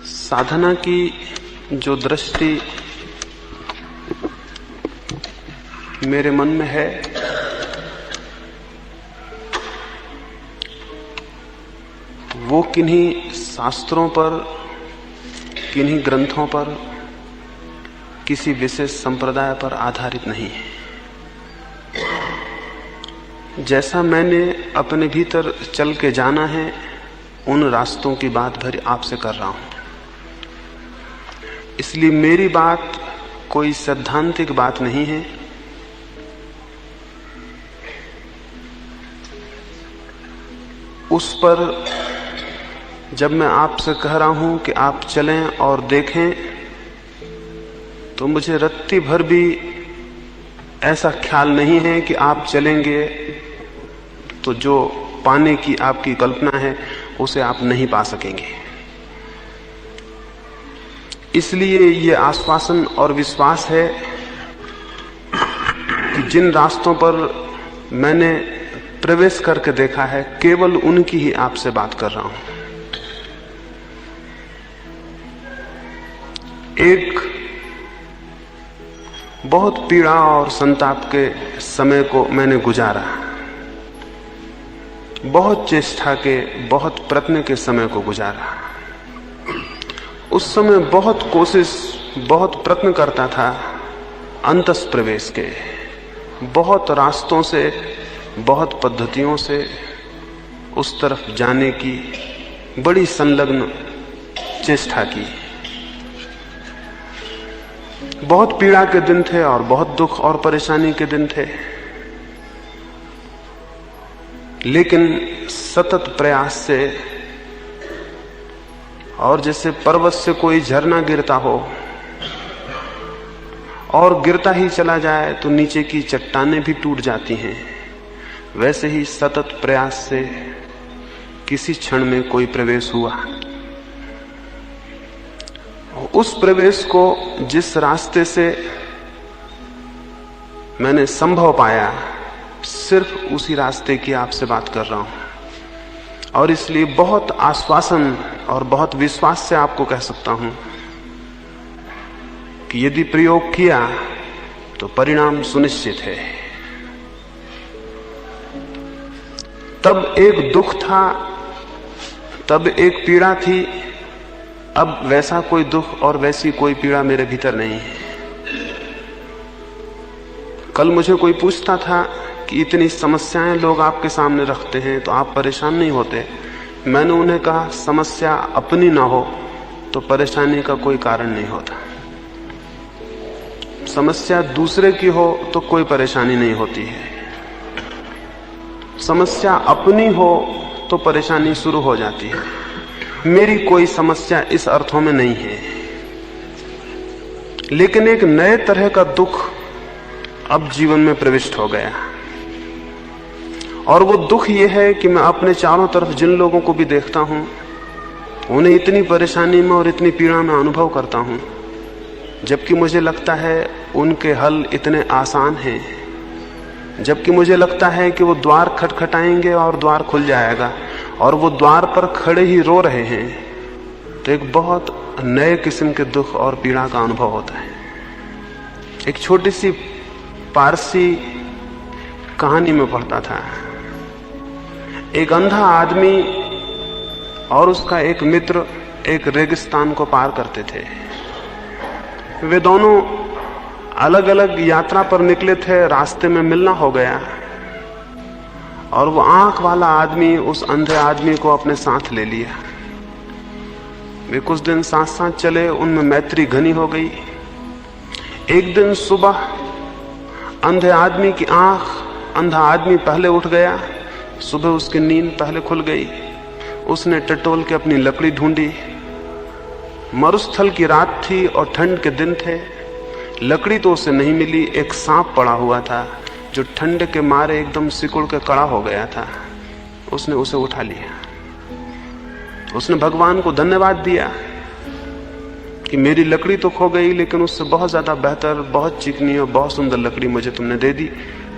साधना की जो दृष्टि मेरे मन में है वो किन्हीं शास्त्रों पर, किन्हीं ग्रंथों पर, किसी विशेष संप्रदाय पर आधारित नहीं है। जैसा मैंने अपने भीतर चल के जाना है उन रास्तों की बात भरी आपसे कर रहा हूं। इसलिए मेरी बात कोई सैद्धांतिक बात नहीं है। उस पर जब मैं आपसे कह रहा हूं कि आप चलें और देखें, तो मुझे रत्ती भर भी ऐसा ख्याल नहीं है कि आप चलेंगे तो जो पाने की आपकी कल्पना है उसे आप नहीं पा सकेंगे। इसलिए ये आश्वासन और विश्वास है कि जिन रास्तों पर मैंने प्रवेश करके देखा है, केवल उनकी ही आपसे बात कर रहा हूं। एक बहुत पीड़ा और संताप के समय को मैंने गुजारा, बहुत चेष्टा के, बहुत प्रयत्न के समय को गुजारा। उस समय बहुत कोशिश, बहुत प्रयत्न करता था अंतस प्रवेश के, बहुत रास्तों से, बहुत पद्धतियों से उस तरफ जाने की बड़ी संलग्न चेष्टा की। बहुत पीड़ा के दिन थे और बहुत दुख और परेशानी के दिन थे, लेकिन सतत प्रयास से, और जैसे पर्वत से कोई झरना गिरता हो और गिरता ही चला जाए तो नीचे की चट्टानें भी टूट जाती हैं, वैसे ही सतत प्रयास से किसी क्षण में कोई प्रवेश हुआ। उस प्रवेश को जिस रास्ते से मैंने संभव पाया, सिर्फ उसी रास्ते की आपसे बात कर रहा हूं। और इसलिए बहुत आश्वासन और बहुत विश्वास से आपको कह सकता हूं कि यदि प्रयोग किया तो परिणाम सुनिश्चित है। तब एक दुख था, तब एक पीड़ा थी, अब वैसा कोई दुख और वैसी कोई पीड़ा मेरे भीतर नहीं है। कल मुझे कोई पूछता था कि इतनी समस्याएं लोग आपके सामने रखते हैं तो आप परेशान नहीं होते? मैंने उन्हें कहा, समस्या अपनी ना हो तो परेशानी का कोई कारण नहीं होता। समस्या दूसरे की हो तो कोई परेशानी नहीं होती है। समस्या अपनी हो तो परेशानी शुरू हो जाती है। मेरी कोई समस्या इस अर्थों में नहीं है, लेकिन एक नए तरह का दुख अब जीवन में प्रविष्ट हो गया। और वो दुख ये है कि मैं अपने चारों तरफ जिन लोगों को भी देखता हूं, उन्हें इतनी परेशानी में और इतनी पीड़ा में अनुभव करता हूं, जबकि मुझे लगता है उनके हल इतने आसान हैं, जबकि मुझे लगता है कि वो द्वार खटखटाएंगे और द्वार खुल जाएगा, और वो द्वार पर खड़े ही रो रहे हैं, तो एक बहुत नए किस्म के दुख और पीड़ा का अनुभव होता है। एक छोटी सी पारसी कहानी में पढ़ता था, एक अंधा आदमी और उसका एक मित्र एक रेगिस्तान को पार करते थे। वे दोनों अलग अलग यात्रा पर निकले थे, रास्ते में मिलना हो गया, और वो आंख वाला आदमी उस अंधे आदमी को अपने साथ ले लिया। वे कुछ दिन साथ साथ चले, उनमें मैत्री घनी हो गई। एक दिन सुबह अंधे आदमी की आंख, अंधा आदमी पहले उठ गया, सुबह उसकी नींद पहले खुल गई। उसने टटोल के अपनी लकड़ी ढूंढी। मरुस्थल की रात थी और ठंड के दिन थे। लकड़ी तो उसे नहीं मिली। एक सांप पड़ा हुआ था जो ठंड के मारे एकदम सिकुड़ के कड़ा हो गया था। उसने उसे उठा लिया। उसने भगवान को धन्यवाद दिया कि मेरी लकड़ी तो खो गई, लेकिन उससे बहुत ज्यादा बेहतर, बहुत चिकनी और बहुत सुंदर लकड़ी मुझे तुमने दे दी।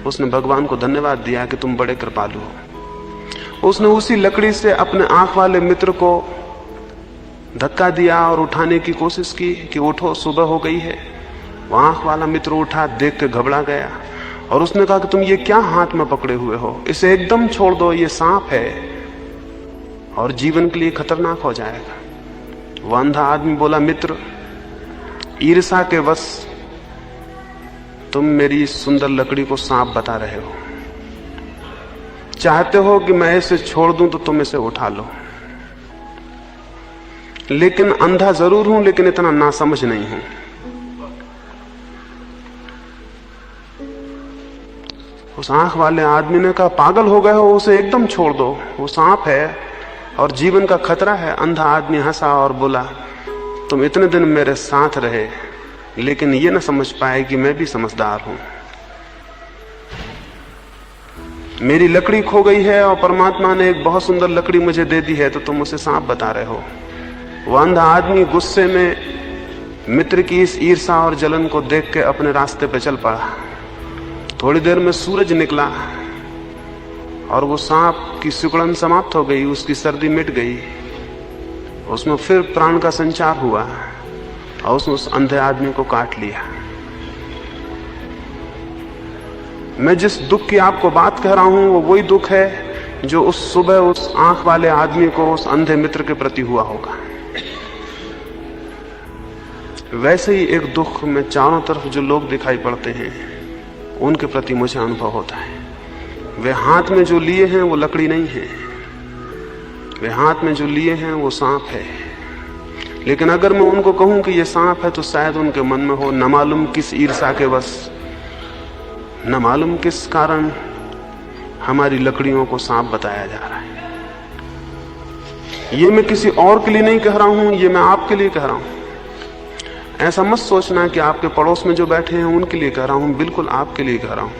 उसने भगवान को धन्यवाद दिया कि तुम बड़े कृपालु हो। उसने उसी लकड़ी से अपने आंख वाले मित्र को धक्का दिया और उठाने की कोशिश की कि उठो, सुबह हो गई है। वो आंख वाला मित्र उठा, देख के घबरा गया और उसने कहा कि तुम ये क्या हाथ में पकड़े हुए हो, इसे एकदम छोड़ दो, ये सांप है और जीवन के लिए खतरनाक हो जाएगा। वो अंधा आदमी बोला, मित्र, ईर्ष्या के वश तुम मेरी सुंदर लकड़ी को सांप बता रहे हो। चाहते हो कि मैं इसे छोड़ दूं तो तुम इसे उठा लो। लेकिन अंधा जरूर हूं, लेकिन इतना नासमझ नहीं हूं। उस आंख वाले आदमी ने कहा, पागल हो गए हो, उसे एकदम छोड़ दो, वो सांप है और जीवन का खतरा है। अंधा आदमी हंसा और बोला, तुम इतने दिन मेरे साथ रहे लेकिन ये न समझ पाए कि मैं भी समझदार हूं। मेरी लकड़ी खो गई है और परमात्मा ने एक बहुत सुंदर लकड़ी मुझे दे दी है, तो तुम उसे सांप बता रहे हो। वो अंधा आदमी गुस्से में मित्र की इस ईर्ष्या और जलन को देख के अपने रास्ते पे चल पड़ा। थोड़ी देर में सूरज निकला और वो सांप की सिकुड़न समाप्त हो गई, उसकी सर्दी मिट गई, उसमें फिर प्राण का संचार हुआ और उसने उस अंधे आदमी को काट लिया। मैं जिस दुख की आपको बात कह रहा हूं वो वही दुख है जो उस सुबह उस आंख वाले आदमी को उस अंधे मित्र के प्रति हुआ होगा। वैसे ही एक दुख में चारों तरफ जो लोग दिखाई पड़ते हैं उनके प्रति मुझे अनुभव होता है। वे हाथ में जो लिए हैं वो लकड़ी नहीं है, वे हाथ में जो लिए हैं वो सांप है। लेकिन अगर मैं उनको कहूं कि ये सांप है तो शायद उनके मन में हो, न मालूम किस ईर्ष्या के वश, न मालूम किस कारण हमारी लकड़ियों को सांप बताया जा रहा है। ये मैं किसी और के लिए नहीं कह रहा हूं, ये मैं आपके लिए कह रहा हूं। ऐसा मत सोचना कि आपके पड़ोस में जो बैठे हैं उनके लिए कह रहा हूं, बिल्कुल आपके लिए कह रहा हूं।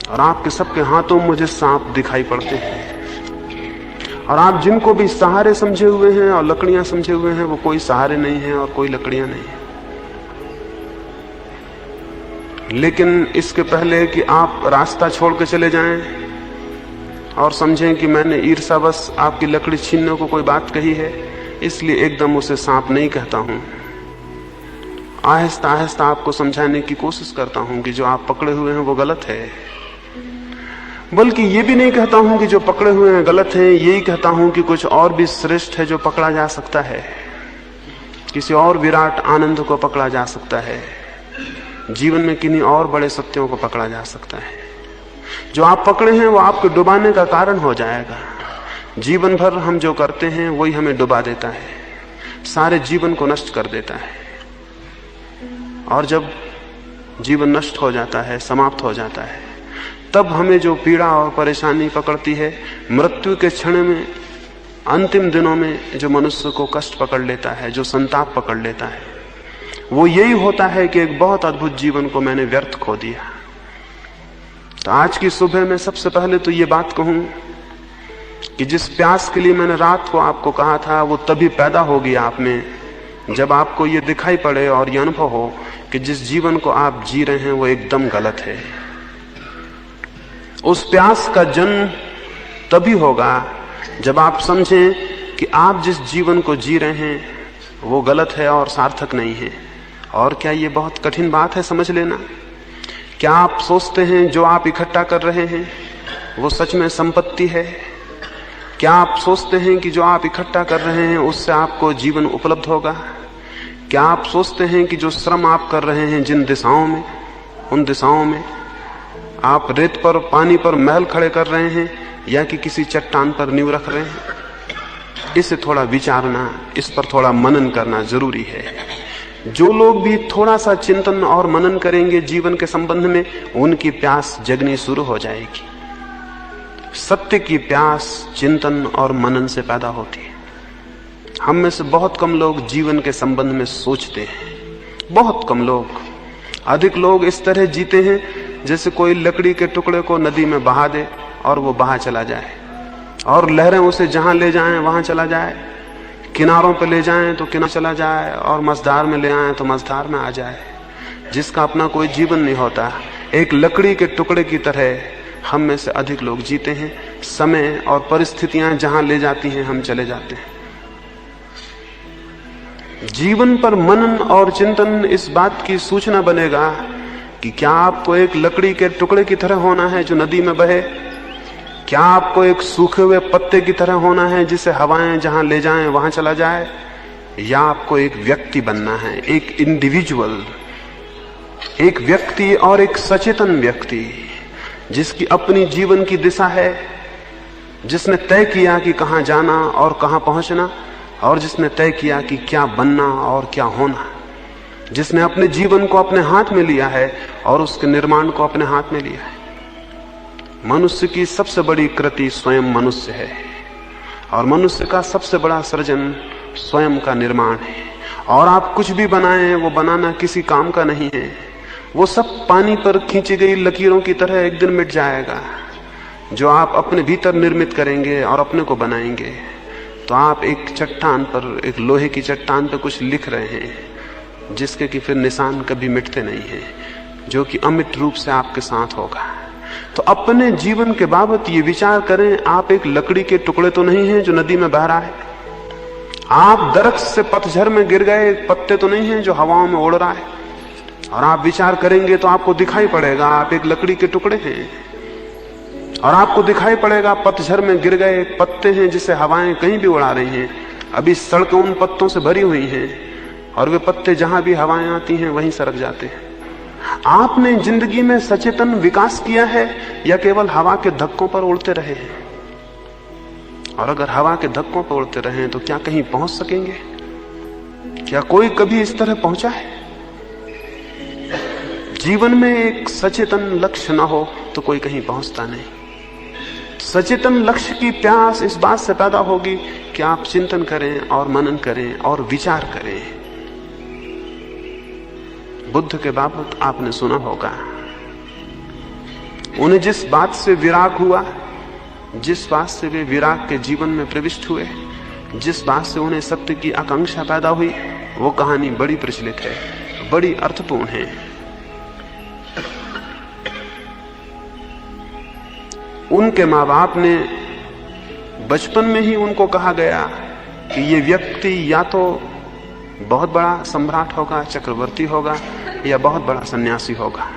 और आपके सबके हाथों मुझे सांप दिखाई पड़ते हैं। और आप जिनको भी सहारे समझे हुए हैं और लकड़ियां समझे हुए हैं, वो कोई सहारे नहीं है और कोई लकड़ियां नहीं है। लेकिन इसके पहले कि आप रास्ता छोड़ के चले जाएं और समझें कि मैंने ईर्ष्यावश आपकी लकड़ी छीनने को कोई बात कही है, इसलिए एकदम उसे सांप नहीं कहता हूं। आहिस्ता आहिस्ता आपको समझाने की कोशिश करता हूं कि जो आप पकड़े हुए हैं वो गलत है। बल्कि ये भी नहीं कहता हूं कि जो पकड़े हुए हैं गलत हैं, यही कहता हूं कि कुछ और भी श्रेष्ठ है जो पकड़ा जा सकता है। किसी और विराट आनंद को पकड़ा जा सकता है, जीवन में किन्हीं और बड़े सत्यों को पकड़ा जा सकता है। जो आप पकड़े हैं वो आपके डुबाने का कारण हो जाएगा। जीवन भर हम जो करते हैं वही हमें डुबा देता है, सारे जीवन को नष्ट कर देता है। और जब जीवन नष्ट हो जाता है, समाप्त हो जाता है, तब हमें जो पीड़ा और परेशानी पकड़ती है, मृत्यु के क्षण में, अंतिम दिनों में जो मनुष्य को कष्ट पकड़ लेता है, जो संताप पकड़ लेता है, वो यही होता है कि एक बहुत अद्भुत जीवन को मैंने व्यर्थ खो दिया। तो आज की सुबह में सबसे पहले तो ये बात कहूं कि जिस प्यास के लिए मैंने रात को आपको कहा था, वो तभी पैदा होगी आप में जब आपको ये दिखाई पड़े और ये अनुभव हो कि जिस जीवन को आप जी रहे हैं वो एकदम गलत है। उस प्यास का जन्म तभी होगा जब आप समझें कि आप जिस जीवन को जी रहे हैं वो गलत है और सार्थक नहीं है। और क्या ये बहुत कठिन बात है समझ लेना? क्या आप सोचते हैं जो आप इकट्ठा कर रहे हैं वो सच में संपत्ति है? क्या आप सोचते हैं कि जो आप इकट्ठा कर रहे हैं उससे आपको जीवन उपलब्ध होगा? क्या आप सोचते हैं कि जो श्रम आप कर रहे हैं जिन दिशाओं में, उन दिशाओं में आप रेत पर, पानी पर महल खड़े कर रहे हैं या कि किसी चट्टान पर नींव रख रहे हैं? इसे थोड़ा विचारना, इस पर थोड़ा मनन करना जरूरी है। जो लोग भी थोड़ा सा चिंतन और मनन करेंगे जीवन के संबंध में, उनकी प्यास जगनी शुरू हो जाएगी। सत्य की प्यास चिंतन और मनन से पैदा होती है। हम में से बहुत कम लोग जीवन के संबंध में सोचते हैं, बहुत कम लोग। अधिक लोग इस तरह जीते हैं जैसे कोई लकड़ी के टुकड़े को नदी में बहा दे और वो बहा चला जाए, और लहरें उसे जहां ले जाएं वहां चला जाए, किनारों पे ले जाएं तो किनारे चला जाए, और मझधार में ले आएं तो मझधार में आ जाए, जिसका अपना कोई जीवन नहीं होता। एक लकड़ी के टुकड़े की तरह हम में से अधिक लोग जीते हैं। समय और परिस्थितियां जहां ले जाती हैं हम चले जाते हैं। जीवन पर मनन और चिंतन इस बात की सूचना बनेगा कि क्या आपको एक लकड़ी के टुकड़े की तरह होना है जो नदी में बहे, क्या आपको एक सूखे हुए पत्ते की तरह होना है जिसे हवाएं जहां ले जाएं वहां चला जाए, या आपको एक व्यक्ति बनना है, एक इंडिविजुअल, एक व्यक्ति और एक सचेतन व्यक्ति जिसकी अपनी जीवन की दिशा है, जिसने तय किया कि कहां जाना और कहां पहुंचना, और जिसने तय किया कि क्या बनना और क्या होना, जिसने अपने जीवन को अपने हाथ में लिया है और उसके निर्माण को अपने हाथ में लिया है। मनुष्य की सबसे बड़ी कृति स्वयं मनुष्य है और मनुष्य का सबसे बड़ा सृजन स्वयं का निर्माण है। और आप कुछ भी बनाएं, वो बनाना किसी काम का नहीं है, वो सब पानी पर खींची गई लकीरों की तरह एक दिन मिट जाएगा। जो आप अपने भीतर निर्मित करेंगे और अपने को बनाएंगे, तो आप एक चट्टान पर, एक लोहे की चट्टान पर कुछ लिख रहे हैं जिसके कि फिर निशान कभी मिटते नहीं हैं, जो कि अमिट रूप से आपके साथ होगा। तो अपने जीवन के बाबत ये विचार करें, आप एक लकड़ी के टुकड़े तो नहीं हैं जो नदी में बह रहा है, आप दरख्त से पतझड़ में गिर गए एक पत्ते तो नहीं हैं जो हवाओं में उड़ रहा है। और आप विचार करेंगे तो आपको दिखाई पड़ेगा आप एक लकड़ी के टुकड़े हैं, और आपको दिखाई पड़ेगा पतझड़ में गिर गए एक पत्ते हैं जिसे हवाएं कहीं भी उड़ा रही हैं। अभी सड़कें उन पत्तों से भरी हुई हैं और वे पत्ते जहां भी हवाएं आती हैं वहीं सरक जाते हैं। आपने जिंदगी में सचेतन विकास किया है या केवल हवा के धक्कों पर उड़ते रहे हैं? और अगर हवा के धक्कों पर उड़ते रहे तो क्या कहीं पहुंच सकेंगे? क्या कोई कभी इस तरह पहुंचा है? जीवन में एक सचेतन लक्ष्य न हो तो कोई कहीं पहुंचता नहीं। सचेतन लक्ष्य की प्यास इस बात से पैदा होगी कि आप चिंतन करें और मनन करें और विचार करें। बुद्ध के बाबत आपने सुना होगा, उन्हें जिस बात से विराग हुआ, जिस बात से वे विराग के जीवन में प्रविष्ट हुए, जिस बात से उन्हें सत्य की आकांक्षा पैदा हुई, वो कहानी बड़ी प्रचलित है, बड़ी अर्थपूर्ण है। उनके माँ बाप ने बचपन में ही उनको कहा गया कि ये व्यक्ति या तो बहुत बड़ा सम्राट होगा, चक्रवर्ती होगा, या बहुत बड़ा सन्यासी होगा।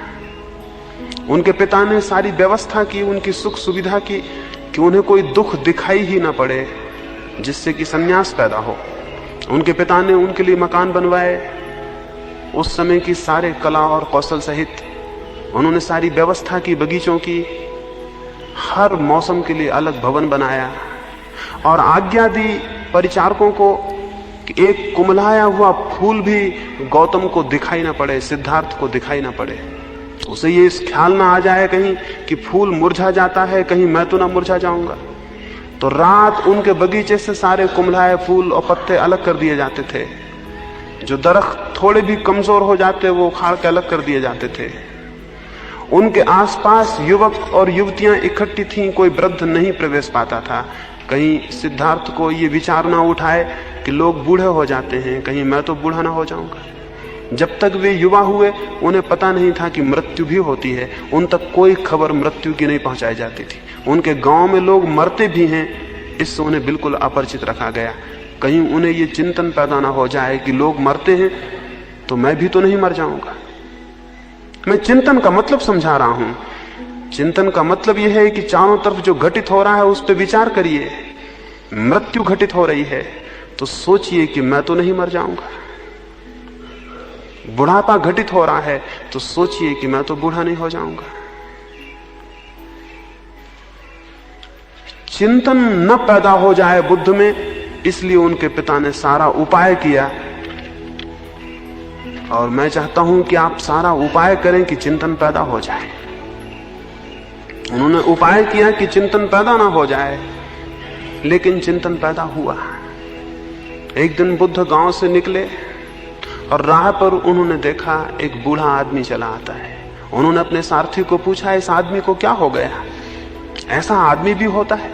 उनके पिता ने सारी व्यवस्था की, उनकी सुख सुविधा की कि उन्हें कोई दुख दिखाई ही ना पड़े जिससे कि सन्यास पैदा हो। उनके पिता ने उनके लिए मकान बनवाए, उस समय की सारे कला और कौशल सहित उन्होंने सारी व्यवस्था की, बगीचों की, हर मौसम के लिए अलग भवन बनाया और आज्ञा दी परिचारकों को कि एक कुमलाया हुआ फूल भी गौतम को दिखाई ना पड़े, सिद्धार्थ को दिखाई ना पड़े। उसे ये इस ख्याल ना आ जाए कहीं कि फूल मुरझा जाता है, कहीं मैं तो ना मुरझा जाऊंगा। तो रात उनके बगीचे से सारे कुमलाए फूल और पत्ते अलग कर दिए जाते थे। जो दरख्त थोड़े भी कमजोर हो जाते वो उखाड़ के अलग कर दिए जाते थे। उनके आसपास युवक और युवतियां इकट्ठी थीं, कोई वृद्ध नहीं प्रवेश पाता था। कहीं सिद्धार्थ को ये विचार ना उठाए कि लोग बूढ़े हो जाते हैं, कहीं मैं तो बूढ़ा ना हो जाऊंगा। जब तक वे युवा हुए उन्हें पता नहीं था कि मृत्यु भी होती है। उन तक कोई खबर मृत्यु की नहीं पहुंचाई जाती थी। उनके गांव में लोग मरते भी हैं, इससे उन्हें बिल्कुल अपरिचित रखा गया। कहीं उन्हें ये चिंतन पैदा ना हो जाए कि लोग मरते हैं तो मैं भी तो नहीं मर जाऊंगा। मैं चिंतन का मतलब समझा रहा हूं। चिंतन का मतलब यह है कि चारों तरफ जो घटित हो रहा है उस पर विचार करिए। मृत्यु घटित हो रही है तो सोचिए कि मैं तो नहीं मर जाऊंगा। बुढ़ापा घटित हो रहा है तो सोचिए कि मैं तो बूढ़ा नहीं हो जाऊंगा। चिंतन न पैदा हो जाए बुद्ध में, इसलिए उनके पिता ने सारा उपाय किया। और मैं चाहता हूं कि आप सारा उपाय करें कि चिंतन पैदा हो जाए। उन्होंने उपाय किया कि चिंतन पैदा ना हो जाए, लेकिन चिंतन पैदा हुआ। एक दिन बुद्ध गांव से निकले और राह पर उन्होंने देखा एक बूढ़ा आदमी चला आता है। उन्होंने अपने सारथी को पूछा, इस आदमी को क्या हो गया? ऐसा आदमी भी होता है?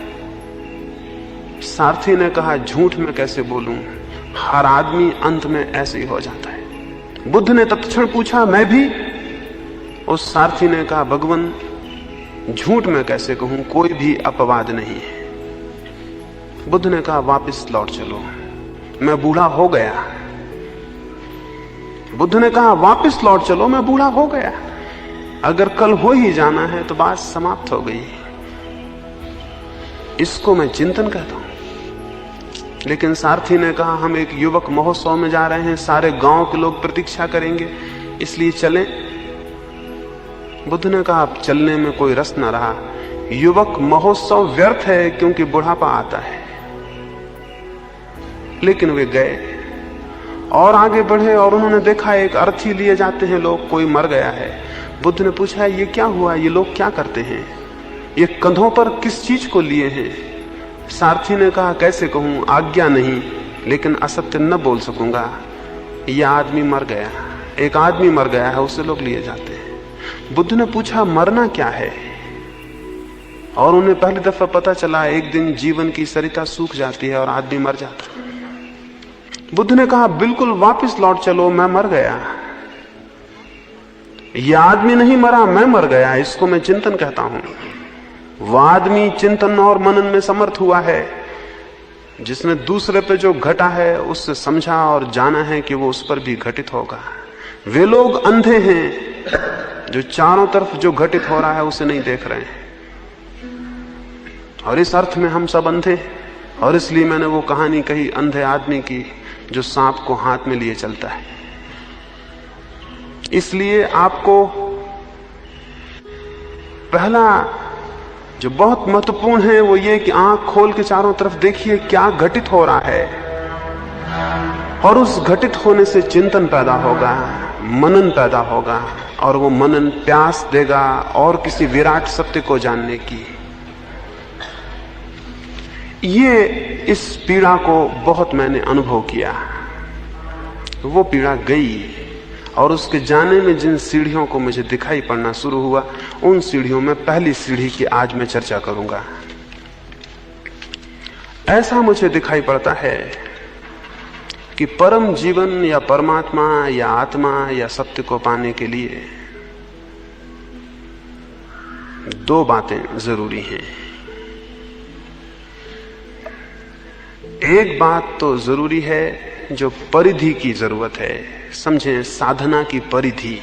सारथी ने कहा, झूठ में कैसे बोलूं, हर आदमी अंत में ऐसे ही हो जाता है। बुद्ध ने तत्क्षण पूछा, मैं भी? उस सारथी ने कहा, भगवान झूठ में कैसे कहूं, कोई भी अपवाद नहीं है। बुद्ध ने कहा, वापस लौट चलो, मैं बूढ़ा हो गया, बुद्ध ने कहा वापस लौट चलो, मैं बूढ़ा हो गया, अगर कल हो ही जाना है तो बात समाप्त हो गई। इसको मैं चिंतन कहता हूं। लेकिन सारथी ने कहा हम एक युवक महोत्सव में जा रहे हैं, सारे गांव के लोग प्रतीक्षा करेंगे, इसलिए चलें। बुद्ध ने कहा अब चलने में कोई रस न रहा, युवक महोत्सव व्यर्थ है क्योंकि बुढ़ापा आता है। लेकिन वे गए और आगे बढ़े और उन्होंने देखा एक अर्थी लिए जाते हैं लोग, कोई मर गया है। बुद्ध ने पूछा ये क्या हुआ, ये लोग क्या करते हैं, ये कंधों पर किस चीज को लिए हैं? सारथी ने कहा कैसे कहूं, आज्ञा नहीं, लेकिन असत्य न बोल सकूंगा। यह आदमी मर गया, एक आदमी मर गया है, उसे लोग लिए जाते हैं। बुद्ध ने पूछा मरना क्या है? और उन्हें पहली दफा पता चला एक दिन जीवन की सरिता सूख जाती है और आदमी मर जाता है। बुद्ध ने कहा बिल्कुल वापस लौट चलो, मैं मर गया, यह आदमी नहीं मरा, मैं मर गया। इसको मैं चिंतन कहता हूं। वह आदमी चिंतन और मनन में समर्थ हुआ है जिसने दूसरे पे जो घटा है उससे समझा और जाना है कि वो उस पर भी घटित होगा। वे लोग अंधे हैं जो चारों तरफ जो घटित हो रहा है उसे नहीं देख रहे हैं, और इस अर्थ में हम सब अंधे हैं। और इसलिए मैंने वो कहानी कही अंधे आदमी की जो सांप को हाथ में लिए चलता है। इसलिए आपको पहला जो बहुत महत्वपूर्ण है वो ये कि आंख खोल के चारों तरफ देखिए क्या घटित हो रहा है, और उस घटित होने से चिंतन पैदा होगा, मनन पैदा होगा, और वो मनन प्यास देगा और किसी विराट सत्य को जानने की। ये इस पीड़ा को बहुत मैंने अनुभव किया। वो पीड़ा गई और उसके जाने में जिन सीढ़ियों को मुझे दिखाई पड़ना शुरू हुआ, उन सीढ़ियों में पहली सीढ़ी की आज मैं चर्चा करूंगा। ऐसा मुझे दिखाई पड़ता है कि परम जीवन या परमात्मा या आत्मा या सत्य को पाने के लिए दो बातें जरूरी हैं। एक बात तो जरूरी है जो परिधि की जरूरत है, समझें साधना की परिधि,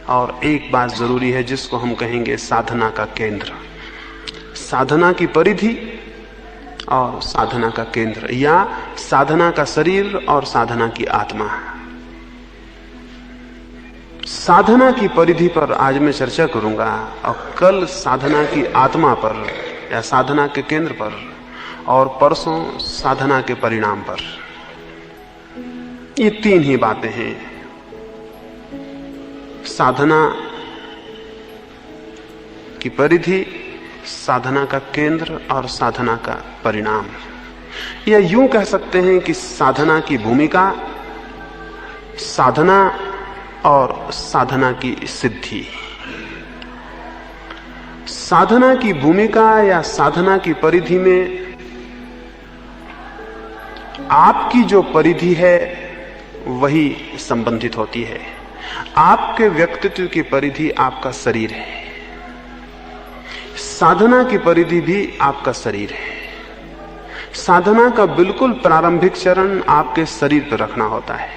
और एक बात जरूरी है जिसको हम कहेंगे साधना का केंद्र। साधना की परिधि और साधना का केंद्र, या साधना का शरीर और साधना की आत्मा। साधना की परिधि पर आज मैं चर्चा करूंगा, और कल साधना की आत्मा पर या साधना के केंद्र पर, और परसों साधना के परिणाम पर। ये तीन ही बातें हैं, साधना की परिधि, साधना का केंद्र और साधना का परिणाम। या यूं कह सकते हैं कि साधना की भूमिका, साधना और साधना की सिद्धि। साधना की भूमिका या साधना की परिधि में आपकी जो परिधि है वही संबंधित होती है। आपके व्यक्तित्व की परिधि आपका शरीर है, साधना की परिधि भी आपका शरीर है। साधना का बिल्कुल प्रारंभिक चरण आपके शरीर पर रखना होता है।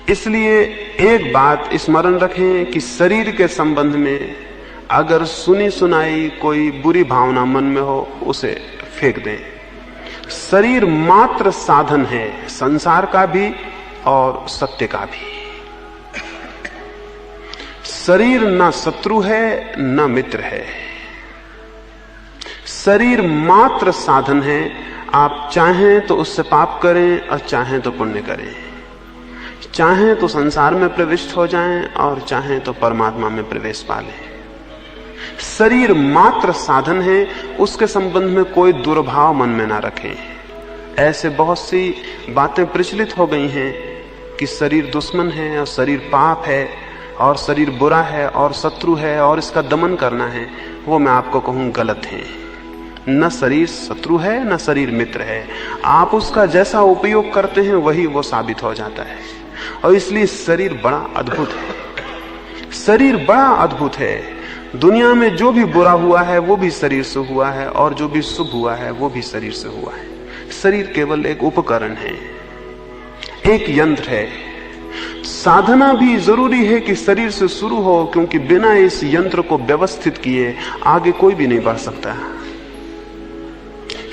इसलिए एक बात स्मरण रखें कि शरीर के संबंध में अगर सुनी सुनाई कोई बुरी भावना मन में हो उसे फेंक दें। शरीर मात्र साधन है, संसार का भी और सत्य का भी। शरीर न शत्रु है न मित्र है, शरीर मात्र साधन है। आप चाहें तो उससे पाप करें और चाहें तो पुण्य करें, चाहें तो संसार में प्रविष्ट हो जाएं और चाहें तो परमात्मा में प्रवेश पा लें। शरीर मात्र साधन है, उसके संबंध में कोई दुर्भाव मन में ना रखें। ऐसे बहुत सी बातें प्रचलित हो गई हैं कि शरीर दुश्मन है और शरीर पाप है और शरीर बुरा है और शत्रु है और इसका दमन करना है। वो मैं आपको कहूं गलत है। न शरीर शत्रु है न शरीर मित्र है, आप उसका जैसा उपयोग करते हैं वही वो साबित हो जाता है। और इसलिए शरीर बड़ा अद्भुत है, शरीर बड़ा अद्भुत है। दुनिया में जो भी बुरा हुआ है वो भी शरीर से हुआ है, और जो भी शुभ हुआ है वो भी शरीर से हुआ है। शरीर केवल एक उपकरण है, एक यंत्र है साधना भी जरूरी है कि शरीर से शुरू हो, क्योंकि बिना इस यंत्र को व्यवस्थित किए आगे कोई भी नहीं बढ़ सकता।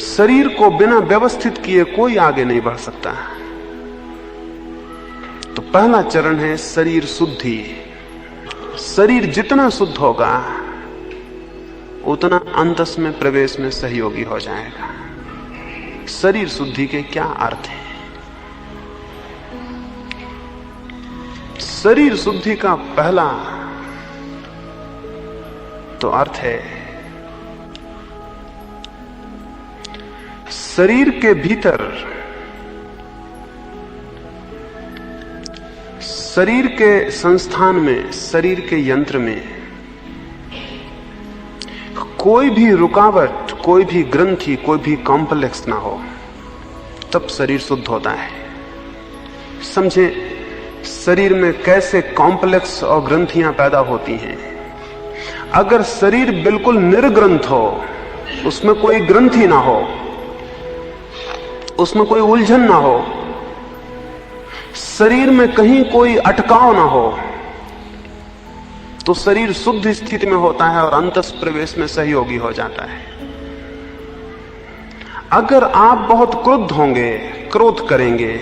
शरीर को बिना व्यवस्थित किए कोई आगे नहीं बढ़ सकता। तो पहला चरण है शरीर शुद्धि। शरीर जितना शुद्ध होगा उतना अंतस में प्रवेश में सहयोगी हो जाएगा। शरीर शुद्धि के क्या अर्थ है? शरीर शुद्धि का पहला तो अर्थ है शरीर के भीतर, शरीर के संस्थान में, शरीर के यंत्र में कोई भी रुकावट, कोई भी ग्रंथि, कोई भी कॉम्प्लेक्स ना हो, तब शरीर शुद्ध होता है। समझे शरीर में कैसे कॉम्प्लेक्स और ग्रंथियां पैदा होती हैं। अगर शरीर बिल्कुल निर्ग्रंथ हो, उसमें कोई ग्रंथि ना हो, उसमें कोई उलझन ना हो, शरीर में कहीं कोई अटकाव ना हो, तो शरीर शुद्ध स्थिति में होता है और अंतस प्रवेश में सहयोगी हो जाता है। अगर आप बहुत क्रुद्ध होंगे, क्रोध करेंगे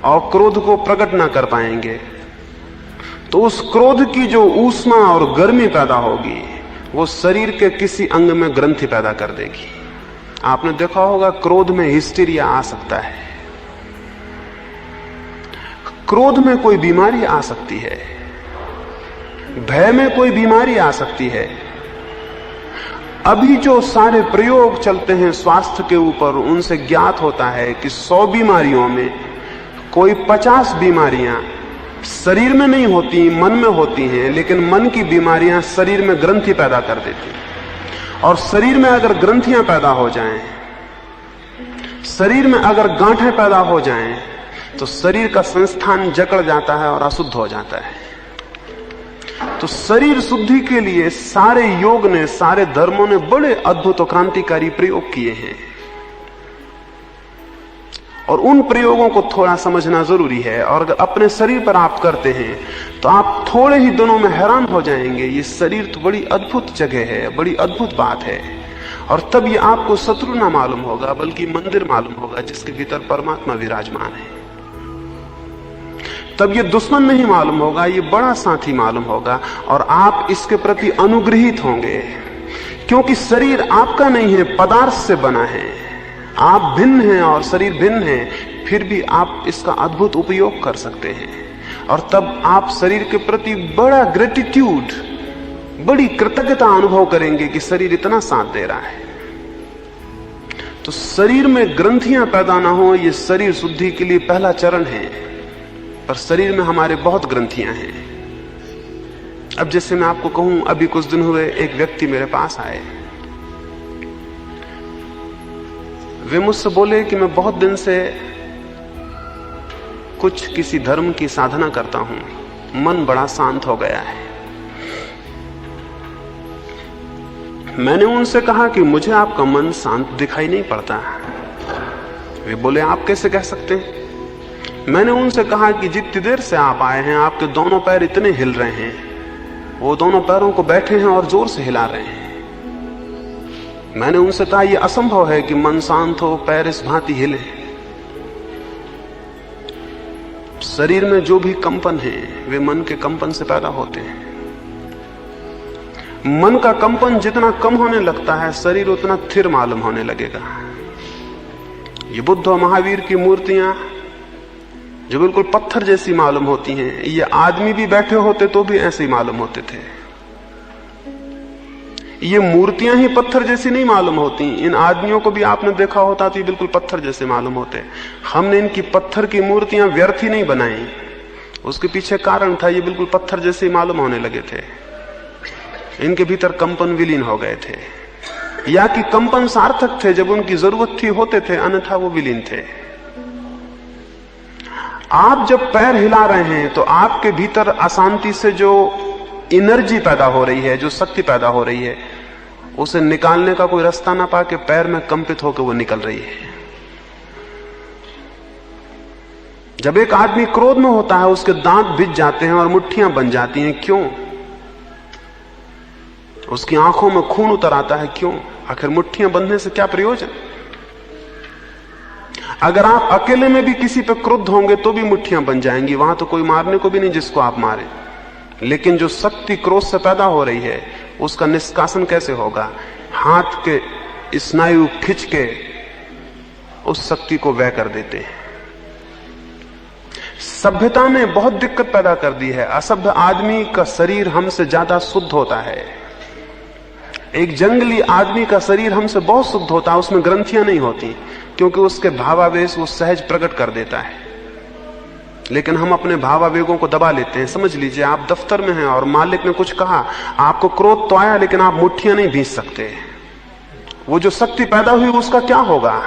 और क्रोध को प्रकट ना कर पाएंगे, तो उस क्रोध की जो ऊष्मा और गर्मी पैदा होगी वो शरीर के किसी अंग में ग्रंथि पैदा कर देगी। आपने देखा होगा क्रोध में हिस्टीरिया आ सकता है, क्रोध में कोई बीमारी आ सकती है, भय में कोई बीमारी आ सकती है। अभी जो सारे प्रयोग चलते हैं स्वास्थ्य के ऊपर, उनसे ज्ञात होता है कि 100 बीमारियों में कोई 50 बीमारियां शरीर में नहीं होती, मन में होती हैं, लेकिन मन की बीमारियां शरीर में ग्रंथि पैदा कर देती हैं। और शरीर में अगर ग्रंथियां पैदा हो जाएं, शरीर में अगर गांठें पैदा हो जाएं, तो शरीर का संस्थान जकड़ जाता है और अशुद्ध हो जाता है। तो शरीर शुद्धि के लिए सारे योग ने, सारे धर्मों ने बड़े अद्भुत और क्रांतिकारी प्रयोग किए हैं, और उन प्रयोगों को थोड़ा समझना जरूरी है। और अगर अपने शरीर पर आप करते हैं तो आप थोड़े ही दिनों में हैरान हो जाएंगे, ये शरीर तो बड़ी अद्भुत जगह है, बड़ी अद्भुत बात है। और तब ये आपको शत्रु ना मालूम होगा, बल्कि मंदिर मालूम होगा जिसके भीतर परमात्मा विराजमान है। तब ये दुश्मन नहीं मालूम होगा, ये बड़ा साथी मालूम होगा, और आप इसके प्रति अनुग्रहित होंगे, क्योंकि शरीर आपका नहीं है, पदार्थ से बना है। आप भिन्न हैं और शरीर भिन्न है, फिर भी आप इसका अद्भुत उपयोग कर सकते हैं। और तब आप शरीर के प्रति बड़ा ग्रेटिट्यूड, बड़ी कृतज्ञता अनुभव करेंगे कि शरीर इतना साथ दे रहा है। तो शरीर में ग्रंथियां पैदा ना हो, ये शरीर शुद्धि के लिए पहला चरण है। पर शरीर में हमारे बहुत ग्रंथियां हैं। अब जैसे मैं आपको कहूं, अभी कुछ दिन हुए एक व्यक्ति मेरे पास आए, वे मुझसे बोले कि मैं बहुत दिन से कुछ किसी धर्म की साधना करता हूं, मन बड़ा शांत हो गया है। मैंने उनसे कहा कि मुझे आपका मन शांत दिखाई नहीं पड़ता। वे बोले आप कैसे कह सकते हैं? मैंने उनसे कहा कि जितनी देर से आप आए हैं आपके दोनों पैर इतने हिल रहे हैं, वो दोनों पैरों को बैठे हैं और जोर से हिला रहे हैं। मैंने उनसे कहा यह असंभव है कि मन शांत हो, पैर इस भांति हिले। शरीर में जो भी कंपन है वे मन के कंपन से पैदा होते हैं। मन का कंपन जितना कम होने लगता है, शरीर उतना स्थिर मालूम होने लगेगा। ये बुद्ध और महावीर की मूर्तियां जो बिल्कुल पत्थर जैसी मालूम होती हैं, ये आदमी भी बैठे होते तो भी ऐसे ही मालूम होते थे। ये मूर्तियां ही पत्थर जैसी नहीं मालूम होती, इन आदमियों को भी आपने देखा होता तो ये बिल्कुल पत्थर जैसे मालूम होते। हमने इनकी पत्थर की मूर्तियां व्यर्थ ही नहीं बनाई, उसके पीछे कारण था, ये बिल्कुल पत्थर जैसे मालूम होने लगे थे। इनके भीतर कंपन विलीन हो गए थे, या कि कंपन सार्थक थे, जब उनकी जरूरत थी होते थे, अन्यथा वो विलीन थे। आप जब पैर हिला रहे हैं तो आपके भीतर अशांति से जो एनर्जी पैदा हो रही है, जो शक्ति पैदा हो रही है, उसे निकालने का कोई रास्ता ना पाके पैर में कंपित होकर वो निकल रही है। जब एक आदमी क्रोध में होता है उसके दांत भिज जाते हैं और मुट्ठियां बन जाती हैं, क्यों? उसकी आंखों में खून उतर आता है, क्यों? आखिर मुट्ठियां बंधने से क्या प्रयोजन? अगर आप अकेले में भी किसी पे क्रुद्ध होंगे तो भी मुट्ठियां बन जाएंगी, वहां तो कोई मारने को भी नहीं जिसको आप मारें। लेकिन जो शक्ति क्रोध से पैदा हो रही है उसका निष्कासन कैसे होगा? हाथ के स्नायु खिंच के उस शक्ति को व्यय कर देते हैं। सभ्यता ने बहुत दिक्कत पैदा कर दी है। असभ्य आदमी का शरीर हमसे ज्यादा शुद्ध होता है। एक जंगली आदमी का शरीर हमसे बहुत शुद्ध होता है, उसमें ग्रंथियां नहीं होती, क्योंकि उसके भावावेश वो सहज प्रकट कर देता है। लेकिन हम अपने भावावेगों को दबा लेते हैं। समझ लीजिए आप दफ्तर में हैं और मालिक ने कुछ कहा, आपको क्रोध तो आया लेकिन आप मुट्ठियां नहीं भींच सकते। वो जो शक्ति पैदा हुई उसका क्या होगा?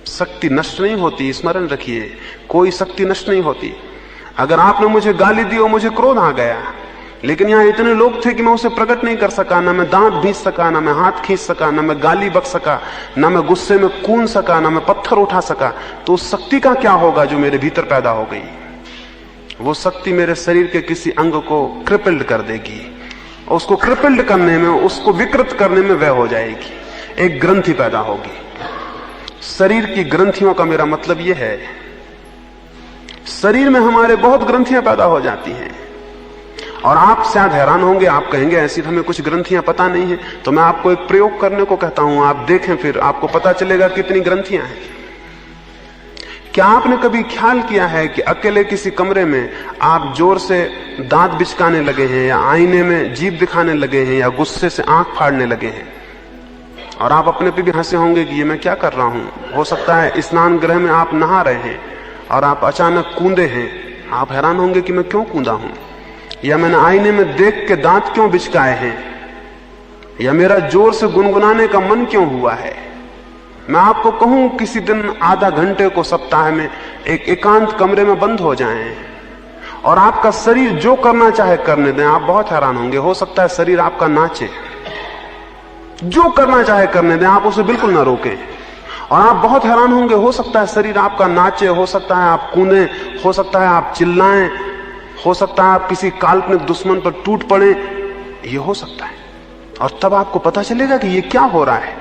शक्ति नष्ट नहीं होती, स्मरण रखिए, कोई शक्ति नष्ट नहीं होती। अगर आपने मुझे गाली दी और मुझे क्रोध आ गया, लेकिन यहां इतने लोग थे कि मैं उसे प्रकट नहीं कर सका, ना मैं दांत भींच सका, ना मैं हाथ खींच सका, ना मैं गाली बक सका, ना मैं गुस्से में कूद सका, ना मैं पत्थर उठा सका, तो उस शक्ति का क्या होगा जो मेरे भीतर पैदा हो गई? वो शक्ति मेरे शरीर के किसी अंग को क्रिपल्ड कर देगी। उसको क्रिपल्ड करने में, उसको विकृत करने में वह हो जाएगी, एक ग्रंथि पैदा होगी। शरीर की ग्रंथियों का मेरा मतलब यह है, शरीर में हमारे बहुत ग्रंथियां पैदा हो जाती हैं। और आप शायद हैरान होंगे, आप कहेंगे ऐसी तो हमें कुछ ग्रंथियां पता नहीं है। तो मैं आपको एक प्रयोग करने को कहता हूं, आप देखें, फिर आपको पता चलेगा कितनी ग्रंथियां हैं। क्या आपने कभी ख्याल किया है कि अकेले किसी कमरे में आप जोर से दांत बिचकाने लगे हैं, या आईने में जीभ दिखाने लगे हैं, या गुस्से से आंख फाड़ने लगे हैं, और आप अपने पे भी हंसे होंगे कि ये मैं क्या कर रहा हूं? हो सकता है स्नान गृह में आप नहा रहे हैं और आप अचानक कूदे हैं। आप हैरान होंगे कि मैं क्यों कूदा हूं, या मैंने आईने में देख के दांत क्यों बिचकाए हैं, या मेरा जोर से गुनगुनाने का मन क्यों हुआ है। मैं आपको कहूं किसी दिन आधा घंटे को सप्ताह में एक एकांत कमरे में बंद हो जाएं और आपका शरीर जो करना चाहे करने दें। आप बहुत हैरान होंगे, हो सकता है शरीर आपका नाचे, जो करना चाहे करने दें, आप उसे बिल्कुल ना रोकें। और आप बहुत हैरान होंगे, हो सकता है शरीर आपका नाचे, हो सकता है आप कूदें, हो सकता है आप चिल्लाएं, हो सकता है आप किसी काल्पनिक दुश्मन पर टूट पड़े, ये हो सकता है। और तब आपको पता चलेगा कि ये क्या हो रहा है।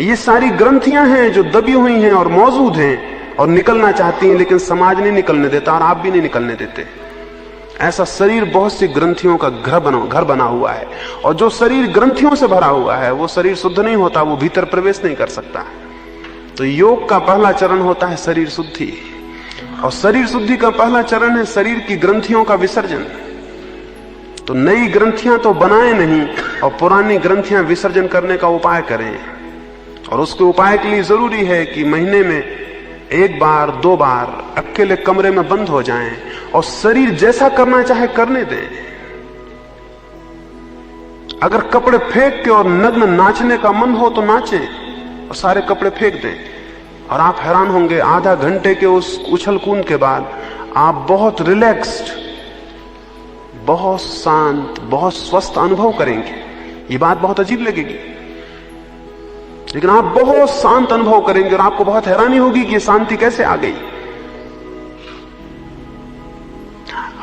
ये सारी ग्रंथियां हैं जो दबी हुई हैं और मौजूद हैं और निकलना चाहती हैं, लेकिन समाज नहीं निकलने देता और आप भी नहीं निकलने देते। ऐसा शरीर बहुत सी ग्रंथियों का घर बना हुआ है, और जो शरीर ग्रंथियों से भरा हुआ है वो शरीर शुद्ध नहीं होता, वो भीतर प्रवेश नहीं कर सकता। तो योग का पहला चरण होता है शरीर शुद्धि, और शरीर शुद्धि का पहला चरण है शरीर की ग्रंथियों का विसर्जन। तो नई ग्रंथियां तो बनाए नहीं, और पुरानी ग्रंथियां विसर्जन करने का उपाय करें। और उसके उपाय के लिए जरूरी है कि महीने में एक बार 2 बार अकेले कमरे में बंद हो जाएं और शरीर जैसा करना चाहे करने दें। अगर कपड़े फेंक के और नग्न नाचने का मन हो तो नाचें और सारे कपड़े फेंक दें। और आप हैरान होंगे, आधा घंटे के उस उछल कूद के बाद आप बहुत रिलैक्स्ड, बहुत शांत, बहुत स्वस्थ अनुभव करेंगे। ये बात बहुत अजीब लगेगी, लेकिन आप बहुत शांत अनुभव करेंगे और आपको बहुत हैरानी होगी कि ये शांति कैसे आ गई।